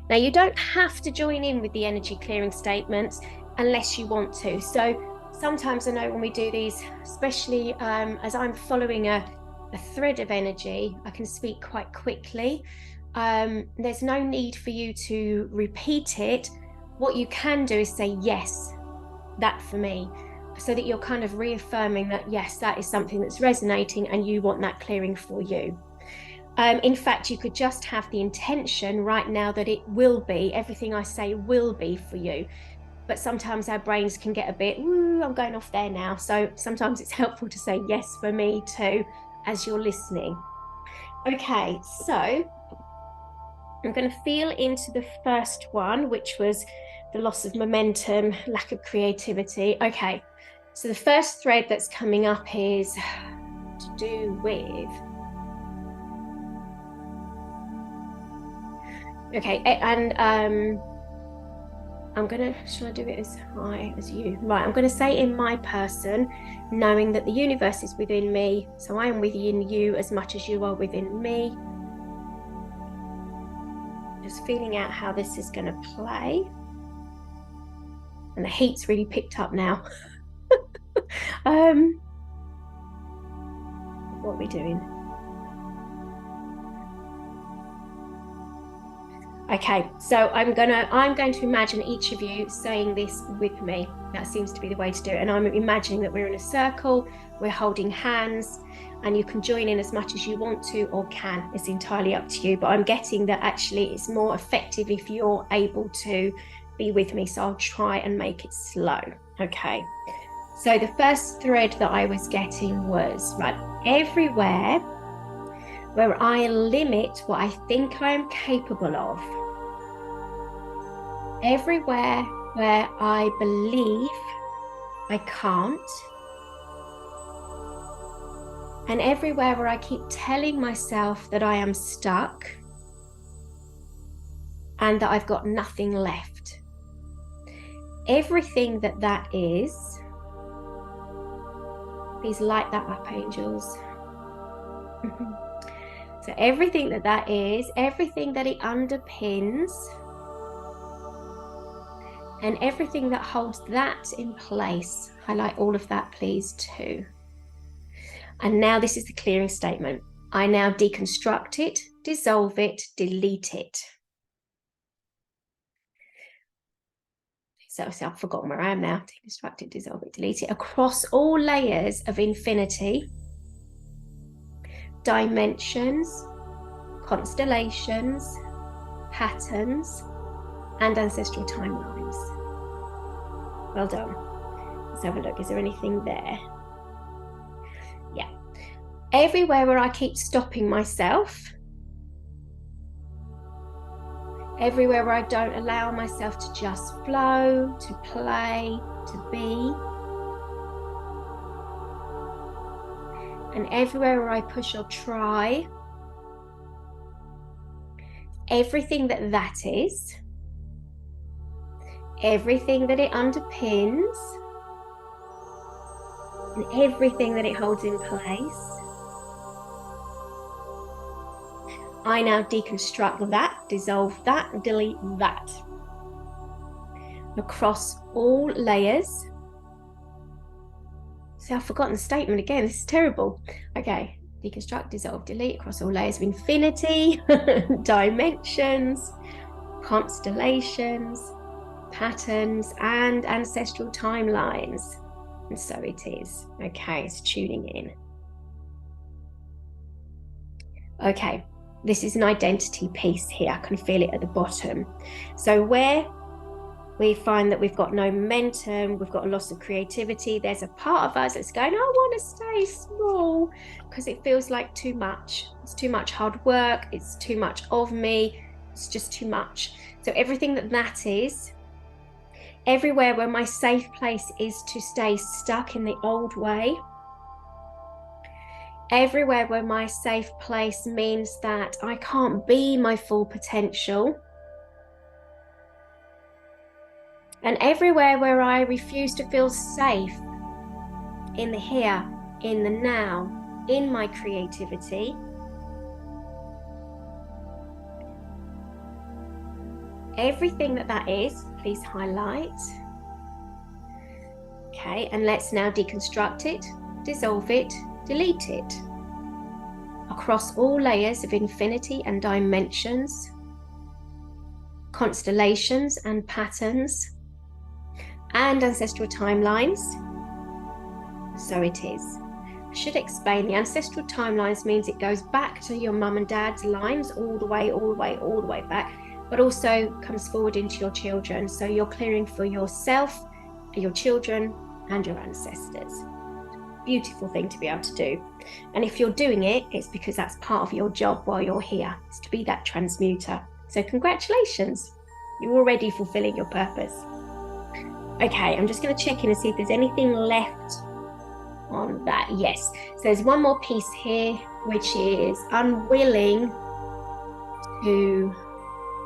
Now, you don't have to join in with the energy clearing statements unless you want to. So sometimes I know when we do these, especially as I'm following a thread of energy, I can speak quite quickly. There's no need for you to repeat it. What you can do is say, yes, that for me, so that you're kind of reaffirming that, yes, that is something that's resonating and you want that clearing for you. In fact, you could just have the intention right now that it will be, everything I say will be for you. But sometimes our brains can get a bit, ooh, I'm going off there now. So sometimes it's helpful to say yes for me too, as you're listening. Okay, so I'm going to feel into the first one, which was the loss of momentum, lack of creativity. Okay, so the first thread that's coming up is to do with, okay, and I'm gonna, shall I do it as high as you? Right, I'm gonna say in my person, knowing that the universe is within me, so I am within you as much as you are within me. Just feeling out how this is gonna play. And the heat's really picked up now. What are we doing? Okay, so I'm going to imagine each of you saying this with me. That seems to be the way to do it. And I'm imagining that we're in a circle, we're holding hands, and you can join in as much as you want to or can. It's entirely up to you. But I'm getting that actually it's more effective if you're able to be with me. So I'll try and make it slow. Okay. So the first thread that I was getting was, right, everywhere where I limit what I think I am capable of, everywhere where I believe I can't, and everywhere where I keep telling myself that I am stuck and that I've got nothing left. Everything that is, please light that up, angels. So everything that is, everything that it underpins, and everything that holds that in place, highlight all of that, please, too. And now this is the clearing statement. I now deconstruct it, dissolve it, delete it. So I've forgotten where I am now. Deconstruct it, dissolve it, delete it. Across all layers of infinity, dimensions, constellations, patterns, and ancestral timelines. Well done. Let's have a look. Is there anything there? Yeah. Everywhere where I keep stopping myself, everywhere where I don't allow myself to just flow, to play, to be, and everywhere where I push or try, everything that is, everything that it underpins, and everything that it holds in place, I now deconstruct that, dissolve that, delete that. Across all layers. See, I've forgotten the statement again. This is terrible. Okay, deconstruct, dissolve, delete across all layers of infinity, dimensions, constellations, patterns, and ancestral timelines. And so it is. Okay, it's tuning in. Okay, this is an identity piece here. I can feel it at the bottom. So where we find that we've got no momentum, we've got a loss of creativity, there's a part of us that's going, I want to stay small, because it feels like too much. It's too much hard work. It's too much of me. It's just too much. So everything that is, everywhere where my safe place is to stay stuck in the old way, everywhere where my safe place means that I can't be my full potential, and everywhere where I refuse to feel safe in the here, in the now, in my creativity, Everything that is, please highlight. Okay, and let's now deconstruct it, dissolve it, delete it. Across all layers of infinity and dimensions, constellations and patterns, and ancestral timelines. So it is. I should explain, the ancestral timelines means it goes back to your mum and dad's lines all the way back, but also comes forward into your children. So you're clearing for yourself, your children, and your ancestors. Beautiful thing to be able to do. And if you're doing it, it's because that's part of your job while you're here, is to be that transmuter. So congratulations, you're already fulfilling your purpose. Okay, I'm just going to check in and see if there's anything left on that. Yes, so there's one more piece here, which is unwilling to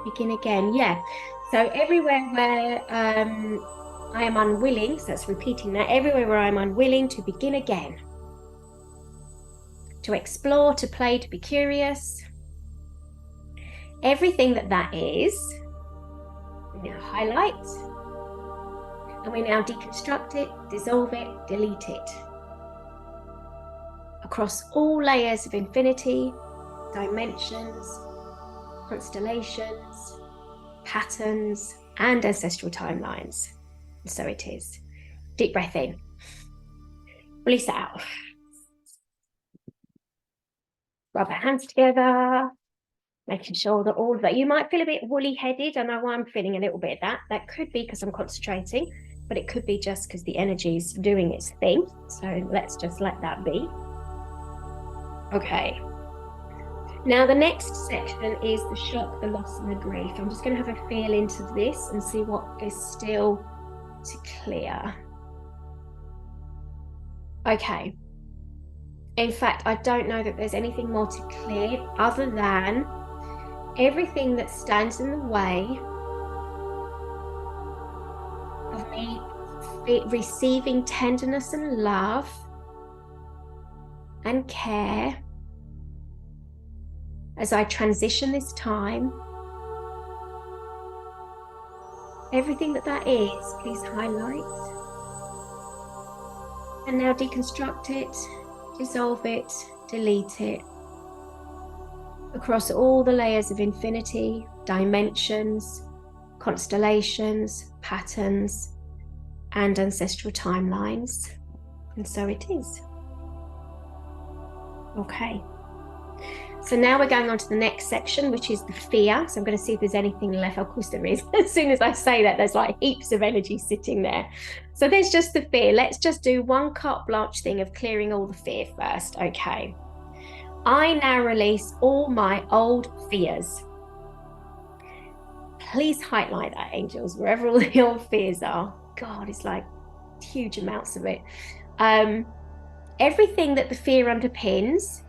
begin again. Yeah, so everywhere where I am unwilling, so that's repeating that, everywhere where I'm unwilling to begin again, to explore, to play, to be curious, everything that is, we now highlight, and we now deconstruct it, dissolve it, delete it. Across all layers of infinity, dimensions, constellations, patterns, and ancestral timelines. And so it is. Deep breath in. Release it out. Rub our hands together, making sure that all of that, you might feel a bit woolly-headed. I know why I'm feeling a little bit of that. That could be because I'm concentrating, but it could be just because the energy's doing its thing. So let's just let that be. Okay. Now the next section is the shock, the loss, and the grief. I'm just going to have a feel into this and see what is still to clear. Okay. In fact, I don't know that there's anything more to clear other than everything that stands in the way of me receiving tenderness and love and care as I transition this time. Everything that is, please highlight. And now deconstruct it, dissolve it, delete it. Across all the layers of infinity, dimensions, constellations, patterns, and ancestral timelines. And so it is. Okay. So now we're going on to the next section, which is the fear. So I'm going to see if there's anything left. Of course there is. As soon as I say that, there's like heaps of energy sitting there. So there's just the fear. Let's just do one carte blanche thing of clearing all the fear first. Okay. I now release all my old fears. Please highlight that, angels, wherever all the old fears are. God, it's like huge amounts of it. Everything that the fear underpins,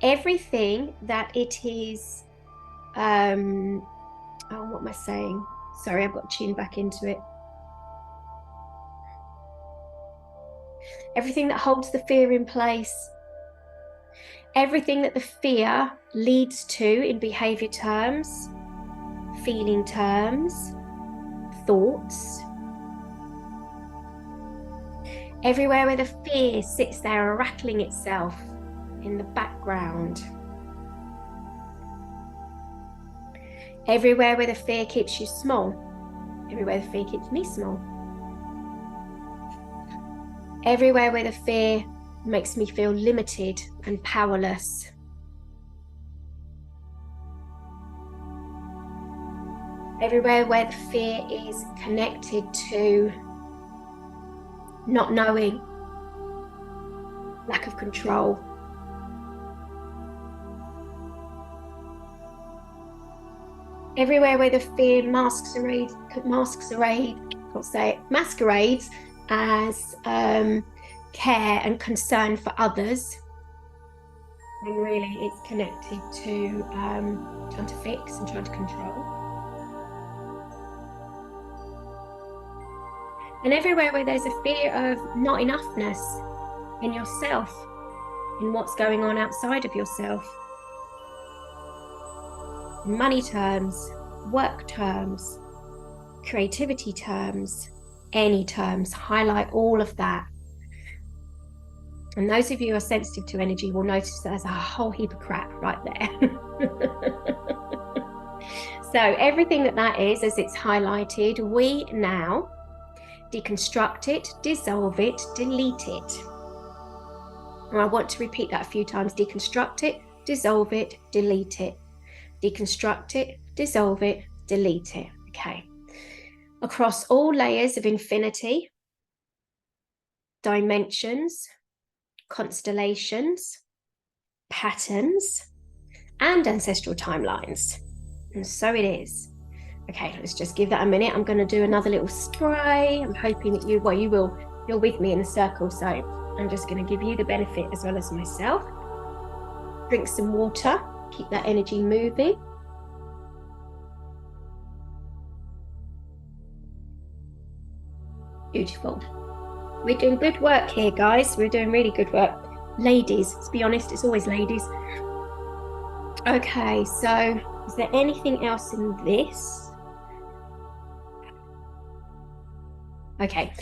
everything that it is, oh, what am I saying? Sorry, I've got to tune back into it. Everything that holds the fear in place, everything that the fear leads to in behavior terms, feeling terms, thoughts, everywhere where the fear sits there rattling itself in the background, everywhere where the fear keeps you small, everywhere the fear keeps me small, everywhere where the fear makes me feel limited and powerless, everywhere where the fear is connected to not knowing, lack of control, everywhere where the fear masquerades as care and concern for others, when really it's connected to trying to fix and trying to control. And everywhere where there's a fear of not enoughness in yourself, in what's going on outside of yourself. in money terms, work terms, creativity terms, any terms. Highlight all of that. And those of you who are sensitive to energy will notice that there's a whole heap of crap right there. So everything that is, as it's highlighted, we now deconstruct it, dissolve it, delete it. And I want to repeat that a few times. Deconstruct it, dissolve it, delete it. Deconstruct it, dissolve it, delete it. Okay. Across all layers of infinity, dimensions, constellations, patterns, and ancestral timelines. And so it is. Okay, let's just give that a minute. I'm going to do another little spray. I'm hoping that you're with me in the circle. So I'm just going to give you the benefit as well as myself. Drink some water, keep that energy moving. Beautiful. We're doing good work here, guys. We're doing really good work. Ladies, to be honest, it's always ladies. Okay, so is there anything else in this? Okay,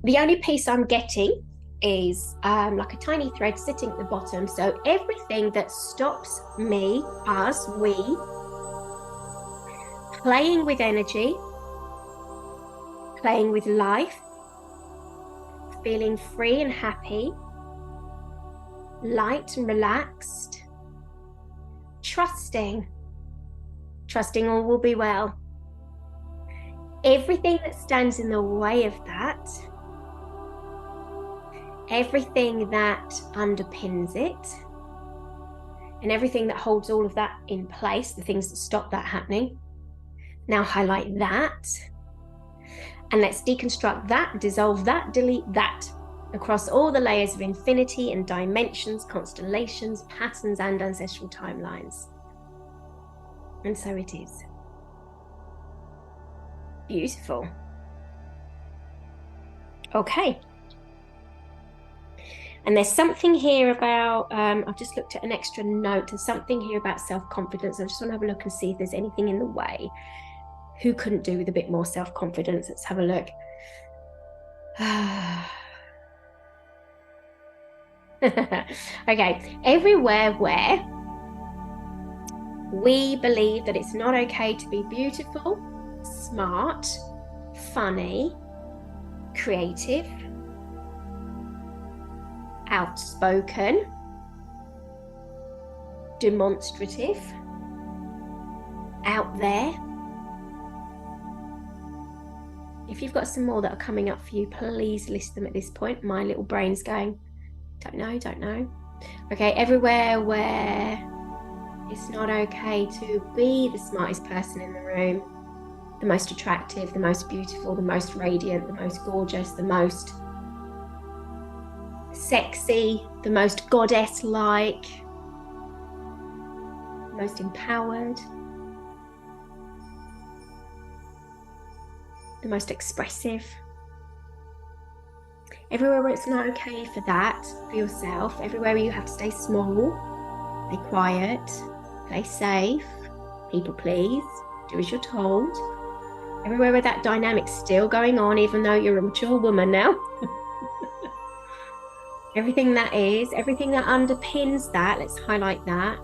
the only piece I'm getting is like a tiny thread sitting at the bottom. So everything that stops me, us, we, playing with energy, playing with life, feeling free and happy, light and relaxed, trusting all will be well. Everything that stands in the way of that, everything that underpins it, and everything that holds all of that in place, the things that stop that happening, now highlight that. And let's deconstruct that, dissolve that, delete that across all the layers of infinity and dimensions, constellations, patterns, and ancestral timelines. And so it is. Beautiful. Okay. And there's something here about, I've just looked at an extra note, and something here about self-confidence. I just want to have a look and see if there's anything in the way. Who couldn't do with a bit more self-confidence? Let's have a look. Okay, everywhere where we believe that it's not okay to be beautiful, smart, funny, creative, outspoken, demonstrative, out there. If you've got some more that are coming up for you, please list them at this point. My little brain's going, don't know. Okay, everywhere where it's not okay to be the smartest person in the room, the most attractive, the most beautiful, the most radiant, the most gorgeous, the most sexy, the most goddess-like, the most empowered, the most expressive. Everywhere where it's not okay for that, for yourself, everywhere where you have to stay small, be quiet, play safe, people please, do as you're told. Everywhere where that dynamic's still going on, even though you're a mature woman now. Everything that is, everything that underpins that, let's highlight that.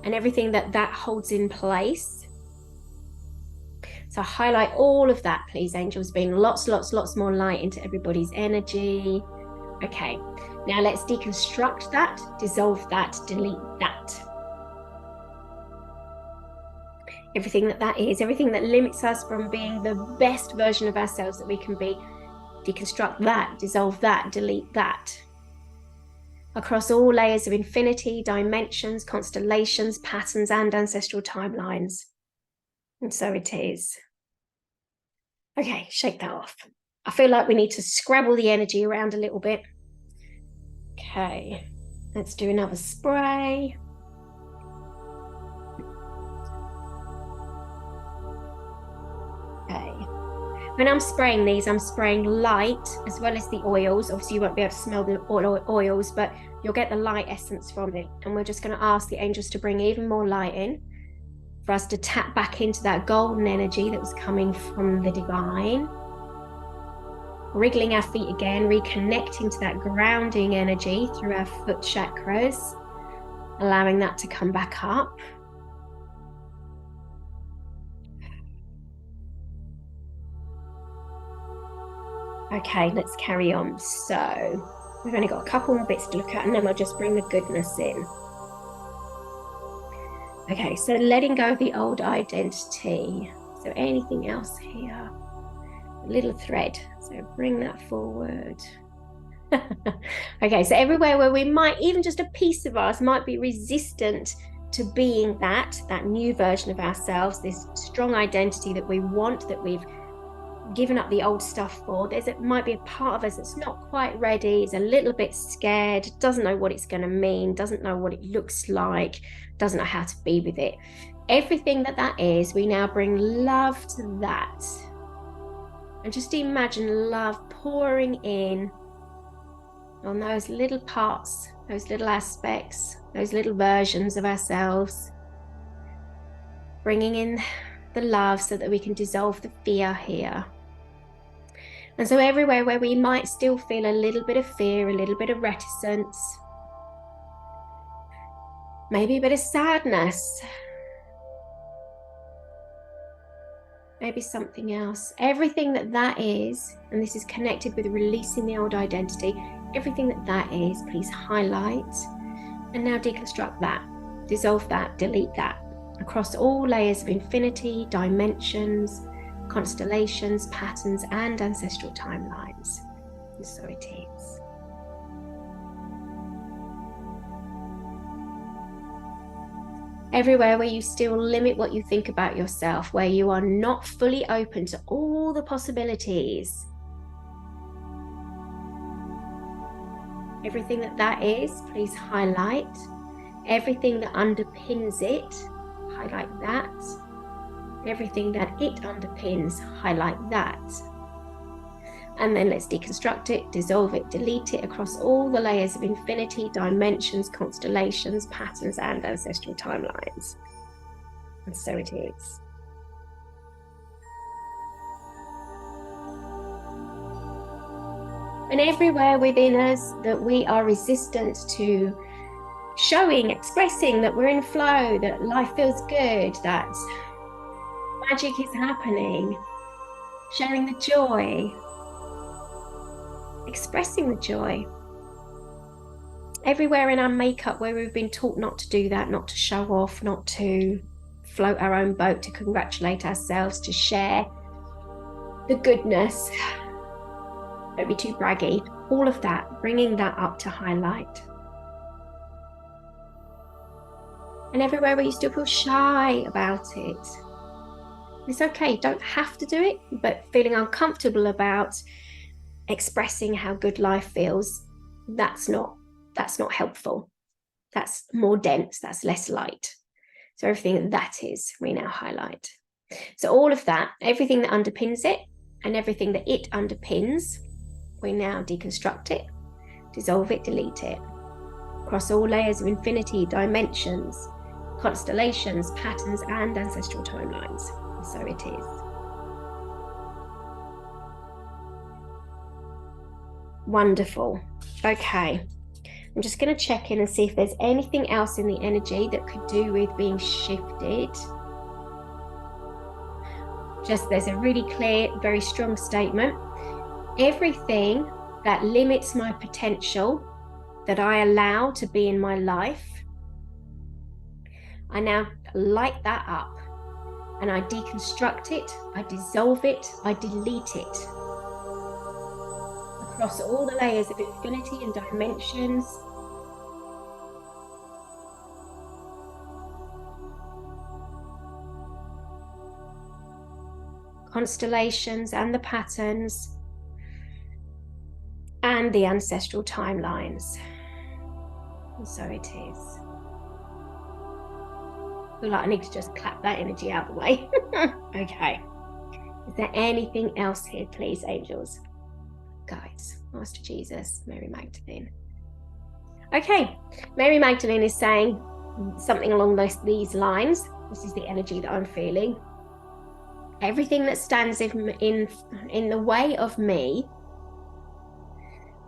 And everything that holds in place. So highlight all of that, please, angels. Bring lots more light into everybody's energy. Okay, now let's deconstruct that, dissolve that, delete that. Everything that is, everything that limits us from being the best version of ourselves that we can be, deconstruct that, dissolve that, delete that. Across all layers of infinity, dimensions, constellations, patterns, and ancestral timelines. And so it is. Okay, shake that off. I feel like we need to scrabble the energy around a little bit. Okay, let's do another spray. Okay. When I'm spraying these, I'm spraying light as well as the oils. Obviously, you won't be able to smell the oils, but you'll get the light essence from it. And we're just going to ask the angels to bring even more light in. for us to tap back into that golden energy that was coming from the divine. Wriggling our feet again, reconnecting to that grounding energy through our foot chakras, allowing that to come back up. Okay, let's carry on. So we've only got a couple more bits to look at, and then we'll just bring the goodness in. Okay, so letting go of the old identity. So anything else here? A little thread. So bring that forward. Okay, so everywhere where we might, even just a piece of us might be resistant to being that new version of ourselves, this strong identity that we want, that we've given up the old stuff for. It might be a part of us that's not quite ready, is a little bit scared, doesn't know what it's going to mean, doesn't know what it looks like, doesn't know how to be with it. Everything that is, we now bring love to that. And just imagine love pouring in on those little parts, those little aspects, those little versions of ourselves. Bringing in the love so that we can dissolve the fear here. And so everywhere where we might still feel a little bit of fear, a little bit of reticence, maybe a bit of sadness, maybe something else. Everything that is, and this is connected with releasing the old identity, everything that is, please highlight and now deconstruct that, dissolve that, delete that across all layers of infinity, dimensions, constellations, patterns, and ancestral timelines. And so it is. Everywhere where you still limit what you think about yourself, where you are not fully open to all the possibilities. Everything that is, please highlight. Everything that underpins it, highlight that. Everything that it underpins, highlight that. And then let's deconstruct it, dissolve it, delete it across all the layers of infinity, dimensions, constellations, patterns, and ancestral timelines. And so it is. And everywhere within us that we are resistant to showing, expressing that we're in flow, that life feels good, that magic is happening, sharing the joy, expressing the joy. Everywhere in our makeup where we've been taught not to do that, not to show off, not to float our own boat, to congratulate ourselves, to share the goodness, don't be too braggy, all of that, bringing that up to highlight. And everywhere where you still feel shy about it, it's okay, don't have to do it, but feeling uncomfortable about expressing how good life feels, that's not helpful. That's more dense, that's less light. So everything that is, we now highlight. So all of that, everything that underpins it and everything that it underpins, we now deconstruct it, dissolve it, delete it. Across all layers of infinity, dimensions, constellations, patterns, and ancestral timelines. And so it is. Wonderful. Okay. I'm just going to check in and see if there's anything else in the energy that could do with being shifted. Just there's a really clear, very strong statement. Everything that limits my potential that I allow to be in my life, I now light that up and I deconstruct it, I dissolve it, I delete it. Across all the layers of infinity and dimensions. Constellations and the patterns. And the ancestral timelines. And so it is. I feel like I need to just clap that energy out of the way. Okay. Is there anything else here, please, angels? Guides, Master Jesus, Mary Magdalene. Okay, Mary Magdalene is saying something along these lines. This is the energy that I'm feeling. Everything that stands in the way of me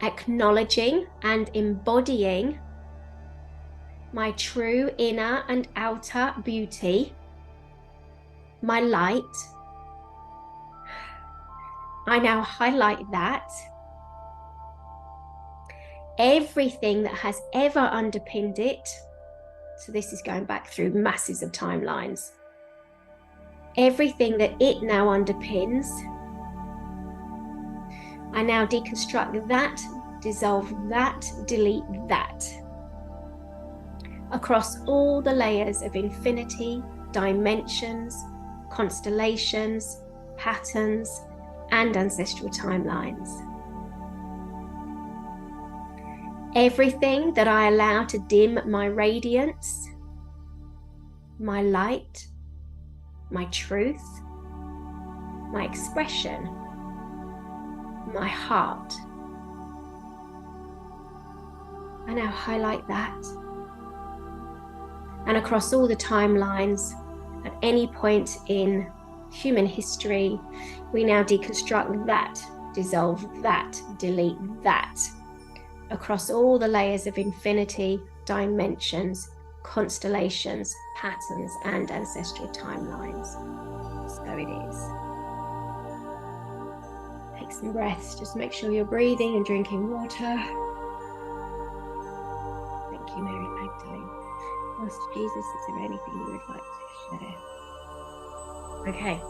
acknowledging and embodying my true inner and outer beauty, my light, I now highlight that. Everything that has ever underpinned it, so this is going back through masses of timelines, everything that it now underpins, I now deconstruct that, dissolve that, delete that, across all the layers of infinity, dimensions, constellations, patterns, and ancestral timelines. Everything that I allow to dim my radiance, my light, my truth, my expression, my heart. I now highlight that. And across all the timelines, at any point in human history, we now deconstruct that, dissolve that, delete that, across all the layers of infinity, dimensions, constellations, patterns, and ancestral timelines. So it is. Take some breaths. Just make sure you're breathing and drinking water. Thank you, Mary Magdalene. Master Jesus, is there anything you would like to share? Okay,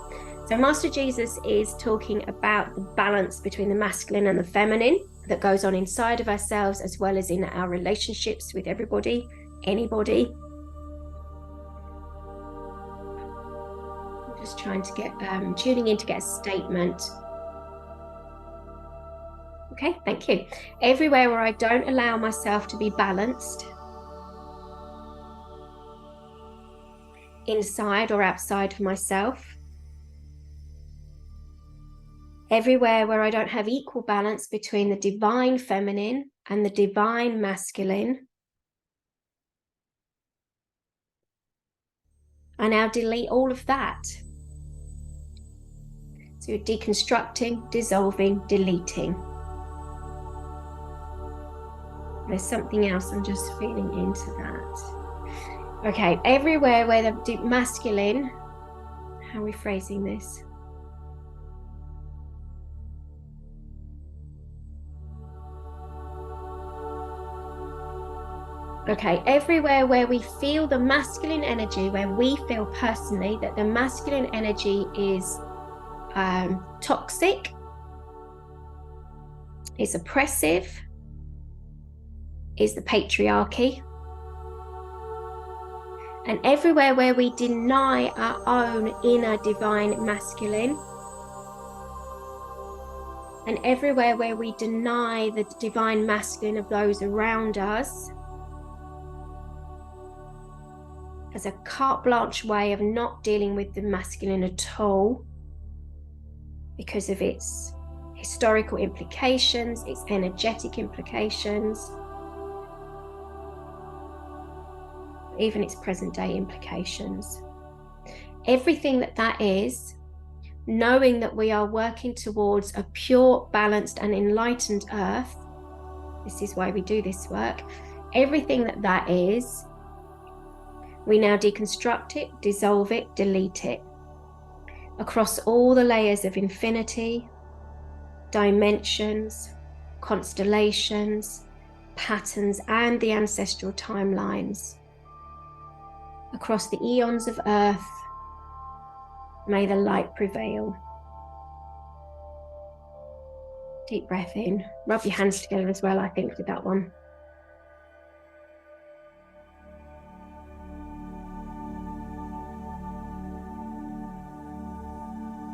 so Master Jesus is talking about the balance between the masculine and the feminine that goes on inside of ourselves, as well as in our relationships with everybody, anybody. I'm just trying to get, tuning in to get a statement. Okay, thank you. Everywhere where I don't allow myself to be balanced, inside or outside of myself, everywhere where I don't have equal balance between the divine feminine and the divine masculine, I now delete all of that. So you're deconstructing, dissolving, deleting. There's something else I'm just feeling into that. Okay, everywhere where the masculine, how are we phrasing this? Okay, everywhere where we feel the masculine energy, where we feel personally that the masculine energy is toxic, is oppressive, is the patriarchy. And everywhere where we deny our own inner divine masculine, and everywhere where we deny the divine masculine of those around us, as a carte blanche way of not dealing with the masculine at all, because of its historical implications, its energetic implications, even its present day implications. Everything that is, knowing that we are working towards a pure, balanced and enlightened earth, this is why we do this work, everything that is, we now deconstruct it, dissolve it, delete it, across all the layers of infinity, dimensions, constellations, patterns, and the ancestral timelines. Across the eons of earth, may the light prevail. Deep breath in. Rub your hands together as well, I think, with that one.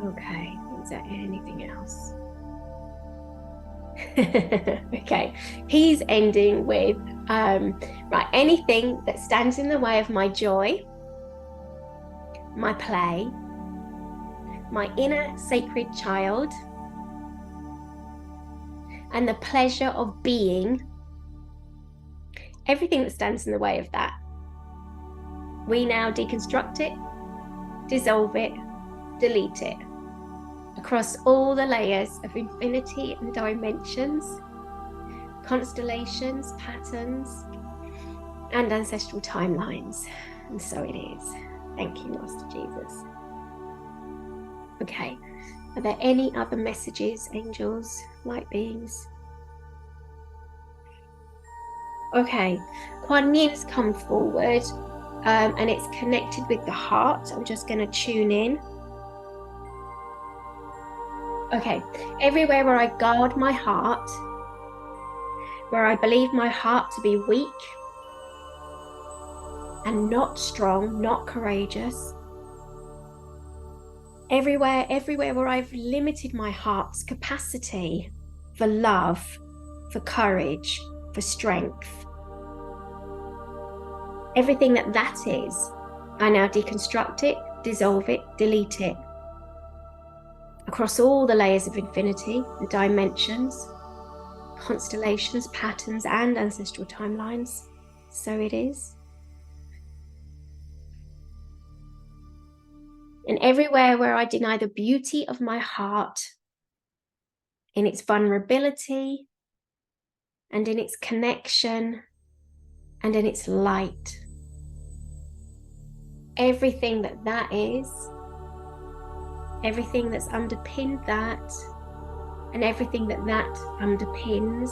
Okay, is there anything else? Okay, he's ending with right, anything that stands in the way of my joy, my play, my inner sacred child, and the pleasure of being, everything that stands in the way of that, we now deconstruct it, dissolve it, delete it, across all the layers of infinity and dimensions, constellations, patterns, and ancestral timelines. And so it is. Thank you, Master Jesus. Okay, are there any other messages, angels, light beings? Okay, Quan Yin's come forward, and it's connected with the heart. I'm just going to tune in. Okay, everywhere where I guard my heart, where I believe my heart to be weak and not strong, not courageous, everywhere where I've limited my heart's capacity for love, for courage, for strength, everything that is, I now deconstruct it, dissolve it, delete it, across all the layers of infinity, the dimensions, constellations, patterns, and ancestral timelines. So it is. And everywhere where I deny the beauty of my heart in its vulnerability and in its connection and in its light, everything that is, everything that's underpinned that, and everything that underpins,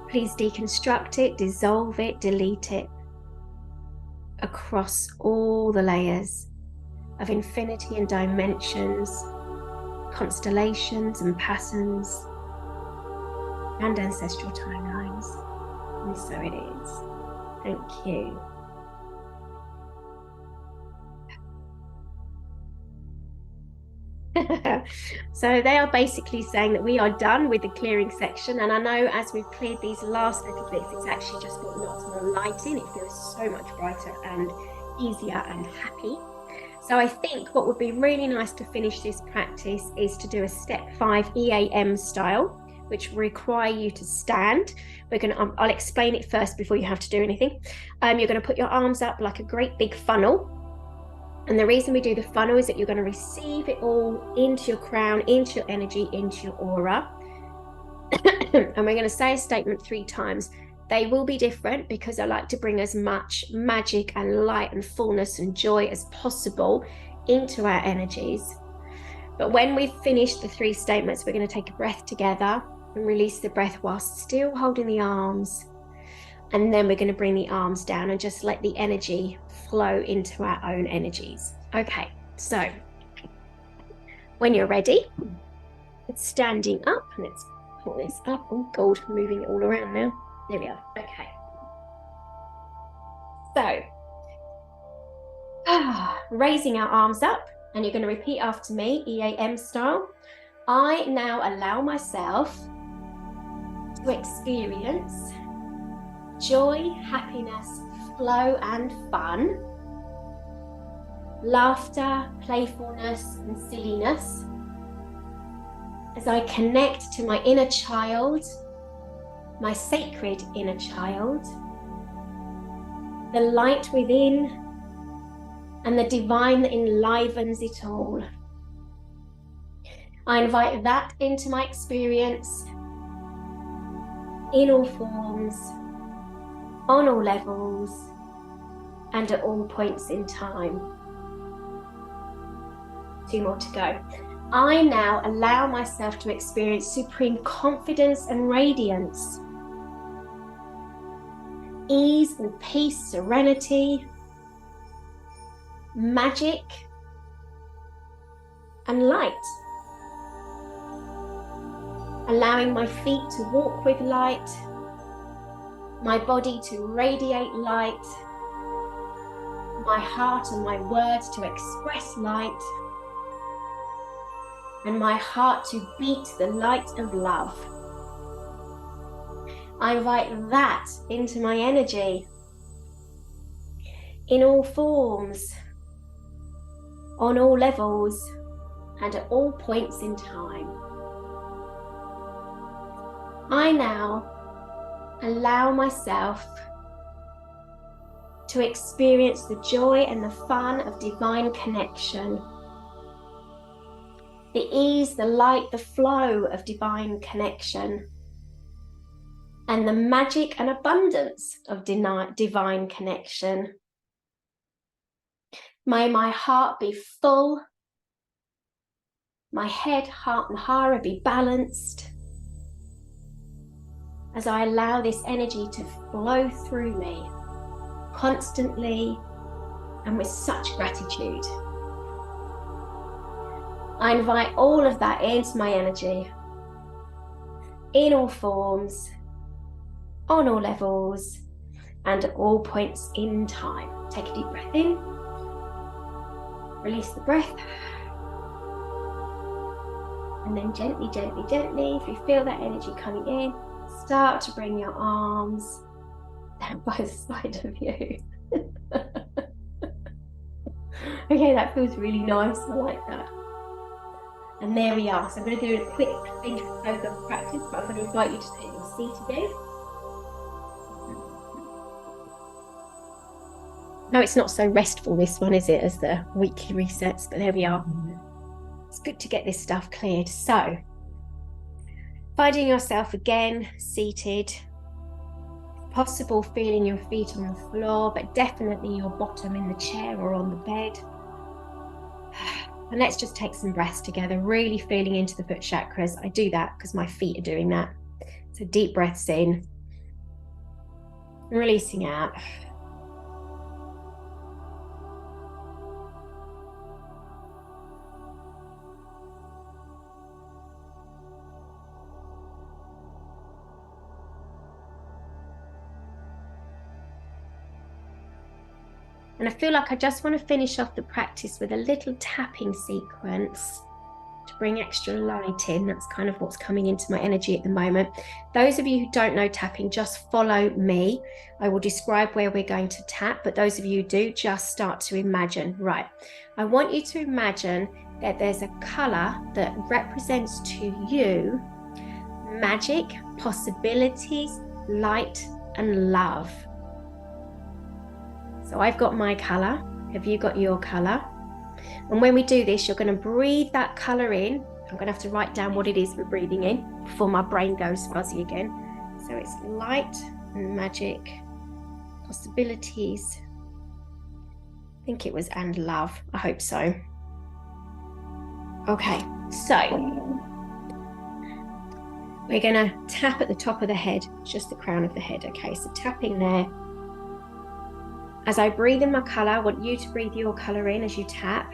please deconstruct it, dissolve it, delete it, across all the layers of infinity and dimensions, constellations and patterns, and ancestral timelines. And so it is. Thank you. So they are basically saying that we are done with the clearing section, and I know as we've cleared these last little bits, it's actually just got lots more light in. It feels so much brighter and easier and happy. So I think what would be really nice to finish this practice is to do a step 5 EAM style, which require you to stand. I'll explain it first before you have to do anything. You're going to put your arms up like a great big funnel. And the reason we do the funnel is that you're going to receive it all into your crown, into your energy, into your aura. And we're going to say a statement 3 times. They will be different because I like to bring as much magic and light and fullness and joy as possible into our energies. But when we've finished the 3 statements, we're going to take a breath together and release the breath whilst still holding the arms. And then we're going to bring the arms down and just let the energy flow into our own energies. Okay, so when you're ready, it's standing up. Let's pull this up. Oh God, moving it all around now. There we are. Okay. So, raising our arms up, and you're going to repeat after me, EAM style. I now allow myself to experience joy, happiness, flow and fun, laughter, playfulness and silliness as I connect to my inner child, my sacred inner child, the light within and the divine that enlivens it all. I invite that into my experience in all forms, on all levels, and at all points in time. 2 more to go. I now allow myself to experience supreme confidence and radiance, ease and peace, serenity, magic, and light. Allowing my feet to walk with light, my body to radiate light, my heart and my words to express light, and my heart to beat the light of love. I invite that into my energy in all forms, on all levels, and at all points in time. I now allow myself to experience the joy and the fun of divine connection. The ease, the light, the flow of divine connection. And the magic and abundance of divine connection. May my heart be full. My head, heart, and hara be balanced. As I allow this energy to flow through me constantly and with such gratitude. I invite all of that into my energy, in all forms, on all levels, and at all points in time. Take a deep breath in, release the breath, and then gently, gently, gently, if you feel that energy coming in, start to bring your arms down by the side of you. Okay, that feels really nice, I like that. And there we are. So I'm going to do a quick think over practice, but I'm going to invite you to take your seat again. No, it's not so restful, this one, is it, as the weekly resets, but there we are. It's good to get this stuff cleared. So, finding yourself again seated, if possible feeling your feet on the floor, but definitely your bottom in the chair or on the bed. And let's just take some breaths together, really feeling into the foot chakras. I do that because my feet are doing that. So deep breaths in, releasing out. And I feel like I just want to finish off the practice with a little tapping sequence to bring extra light in. That's kind of what's coming into my energy at the moment. Those of you who don't know tapping, just follow me. I will describe where we're going to tap, but those of you who do, just start to imagine. Right, I want you to imagine that there's a color that represents to you magic, possibilities, light, and love. So I've got my color. Have you got your color? And when we do this, you're going to breathe that color in. I'm going to have to write down what it is we're breathing in before my brain goes fuzzy again. So it's light and magic, possibilities. I think it was and love. I hope so. Okay, so we're going to tap at the top of the head, just the crown of the head. Okay, so tapping there. As I breathe in my color, I want you to breathe your color in as you tap.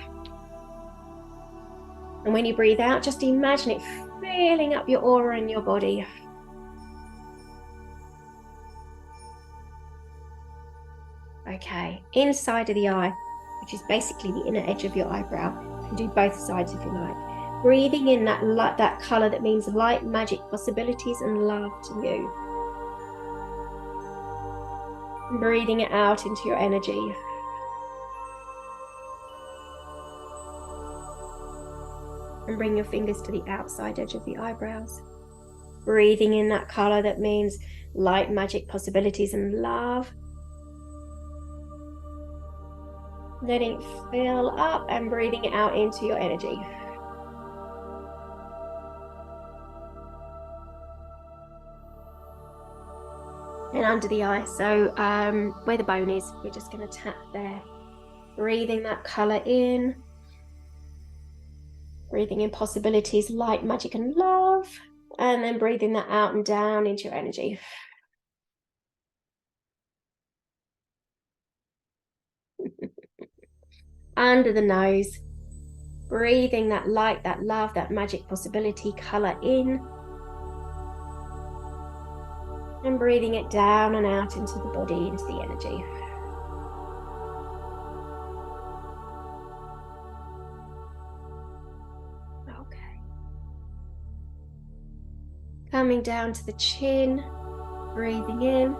And when you breathe out, just imagine it filling up your aura and your body. Okay, inside of the eye, which is basically the inner edge of your eyebrow. You can do both sides if you like. Breathing in that light, that color that means light, magic, possibilities, and love to you. Breathing it out into your energy. And bring your fingers to the outside edge of the eyebrows. Breathing in that color that means light, magic, possibilities, and love. Letting it fill up and breathing it out into your energy. And under the eye, so where the bone is, we're just going to tap there. Breathing that color in. Breathing in possibilities, light, magic, and love. And then breathing that out and down into your energy. Under the nose. Breathing that light, that love, that magic possibility color in. And breathing it down and out into the body, into the energy. Okay. Coming down to the chin, breathing in.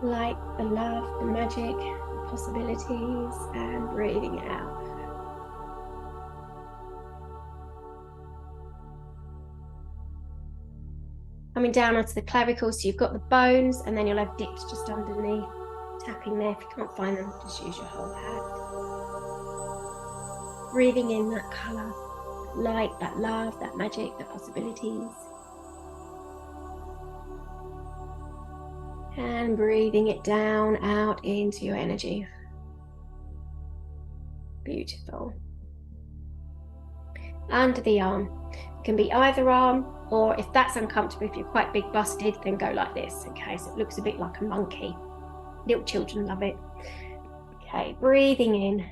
Light, the love, the magic, the possibilities, and breathing it out. Coming down onto the clavicle, so you've got the bones, and then you'll have dips just underneath. Tapping there. If you can't find them, just use your whole hand. Breathing in that colour, light, that love, that magic, the possibilities. And breathing it down, out into your energy. Beautiful. Under the arm. It can be either arm, or if that's uncomfortable, if you're quite big busted, then go like this. Okay, so it looks a bit like a monkey. Little children love it. Okay, breathing in.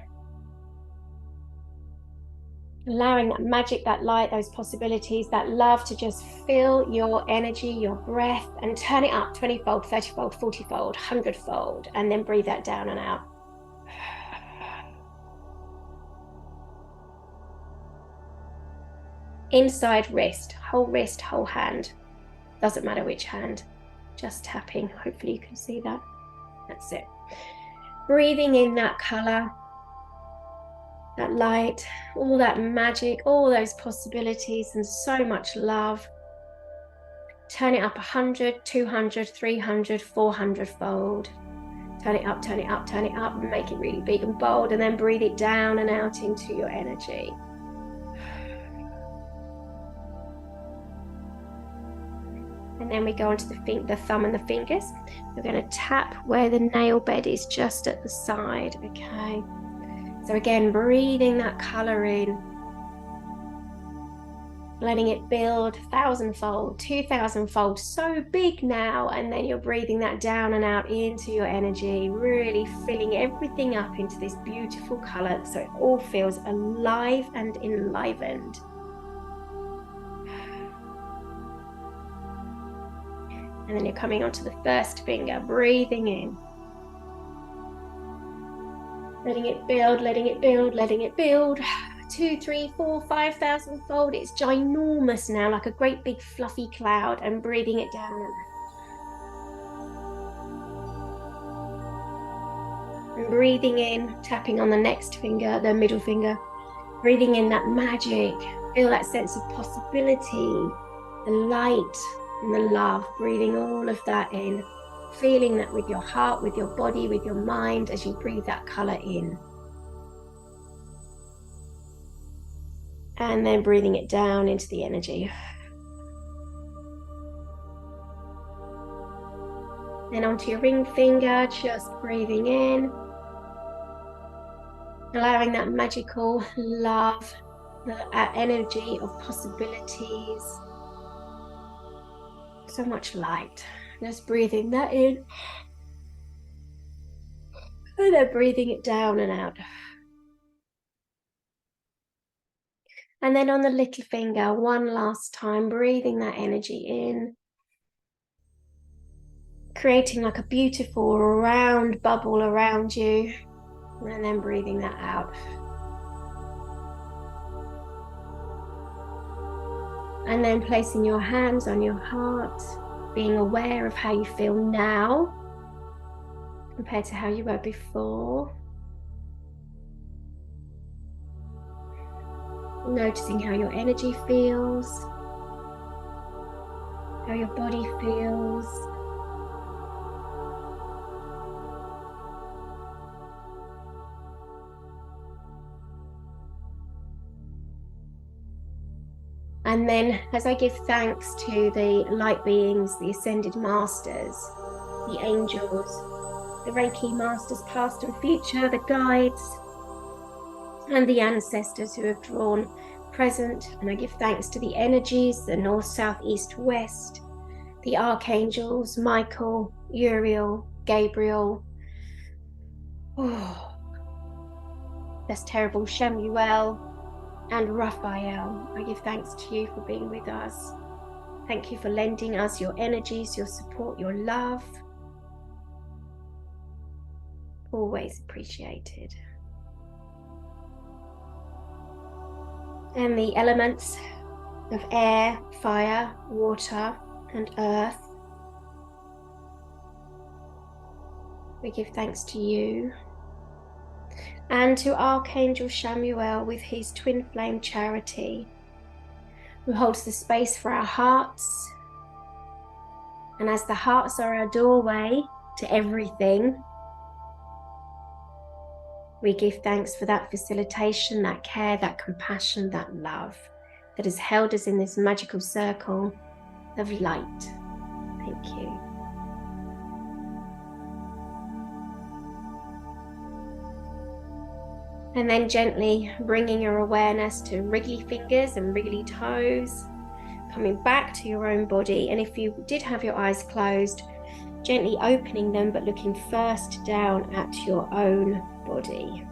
Allowing that magic, that light, those possibilities, that love to just fill your energy, your breath, and turn it up 20-fold, 30-fold, 40-fold, 100-fold, and then breathe that down and out. Inside wrist, whole hand. Doesn't matter which hand, just tapping. Hopefully you can see that. That's it. Breathing in that color, that light, all that magic, all those possibilities, and so much love. Turn it up 100, 200, 300, 400-fold. Turn it up, turn it up, turn it up, and make it really big and bold, and then breathe it down and out into your energy. And then we go onto the thumb and the fingers. We're going to tap where the nail bed is, just at the side, okay? So again, breathing that colour in, letting it build 1,000-fold, 2,000-fold, so big now, and then you're breathing that down and out into your energy, really filling everything up into this beautiful colour so it all feels alive and enlivened. And then you're coming onto the first finger, breathing in. Letting it build, letting it build, letting it build. 2, 3, 4, 5,000-fold. It's ginormous now, like a great big fluffy cloud, and breathing it down. And breathing in, tapping on the next finger, the middle finger. Breathing in that magic. Feel that sense of possibility, the light, and the love, breathing all of that in, feeling that with your heart, with your body, with your mind, as you breathe that colour in. And then breathing it down into the energy. Then onto your ring finger, just breathing in. Allowing that magical love, that energy of possibilities. So much light. Just breathing that in. And then breathing it down and out. And then on the little finger, one last time, breathing that energy in. Creating like a beautiful round bubble around you. And then breathing that out. And then placing your hands on your heart, being aware of how you feel now compared to how you were before. Noticing how your energy feels, how your body feels. And then as I give thanks to the light beings, the ascended masters, the angels, the Reiki masters past and future, the guides, and the ancestors who have drawn present, and I give thanks to the energies, the north, south, east, west, the archangels, Michael, Uriel, Gabriel, that's terrible, Shemuel, and Raphael. I give thanks to you for being with us. Thank you for lending us your energies, your support, your love. Always appreciated. And the elements of air, fire, water, and earth. We give thanks to you. And to Archangel Shemuel with his twin flame charity, who holds the space for our hearts, And as the hearts are our doorway to everything, we give thanks for that facilitation, that care, that compassion, that love that has held us in this magical circle of light. Thank you. And then gently bringing your awareness to wriggly fingers and wriggly toes, coming back to your own body. And if you did have your eyes closed, gently opening them, but looking first down at your own body.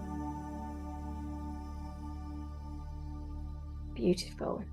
Beautiful.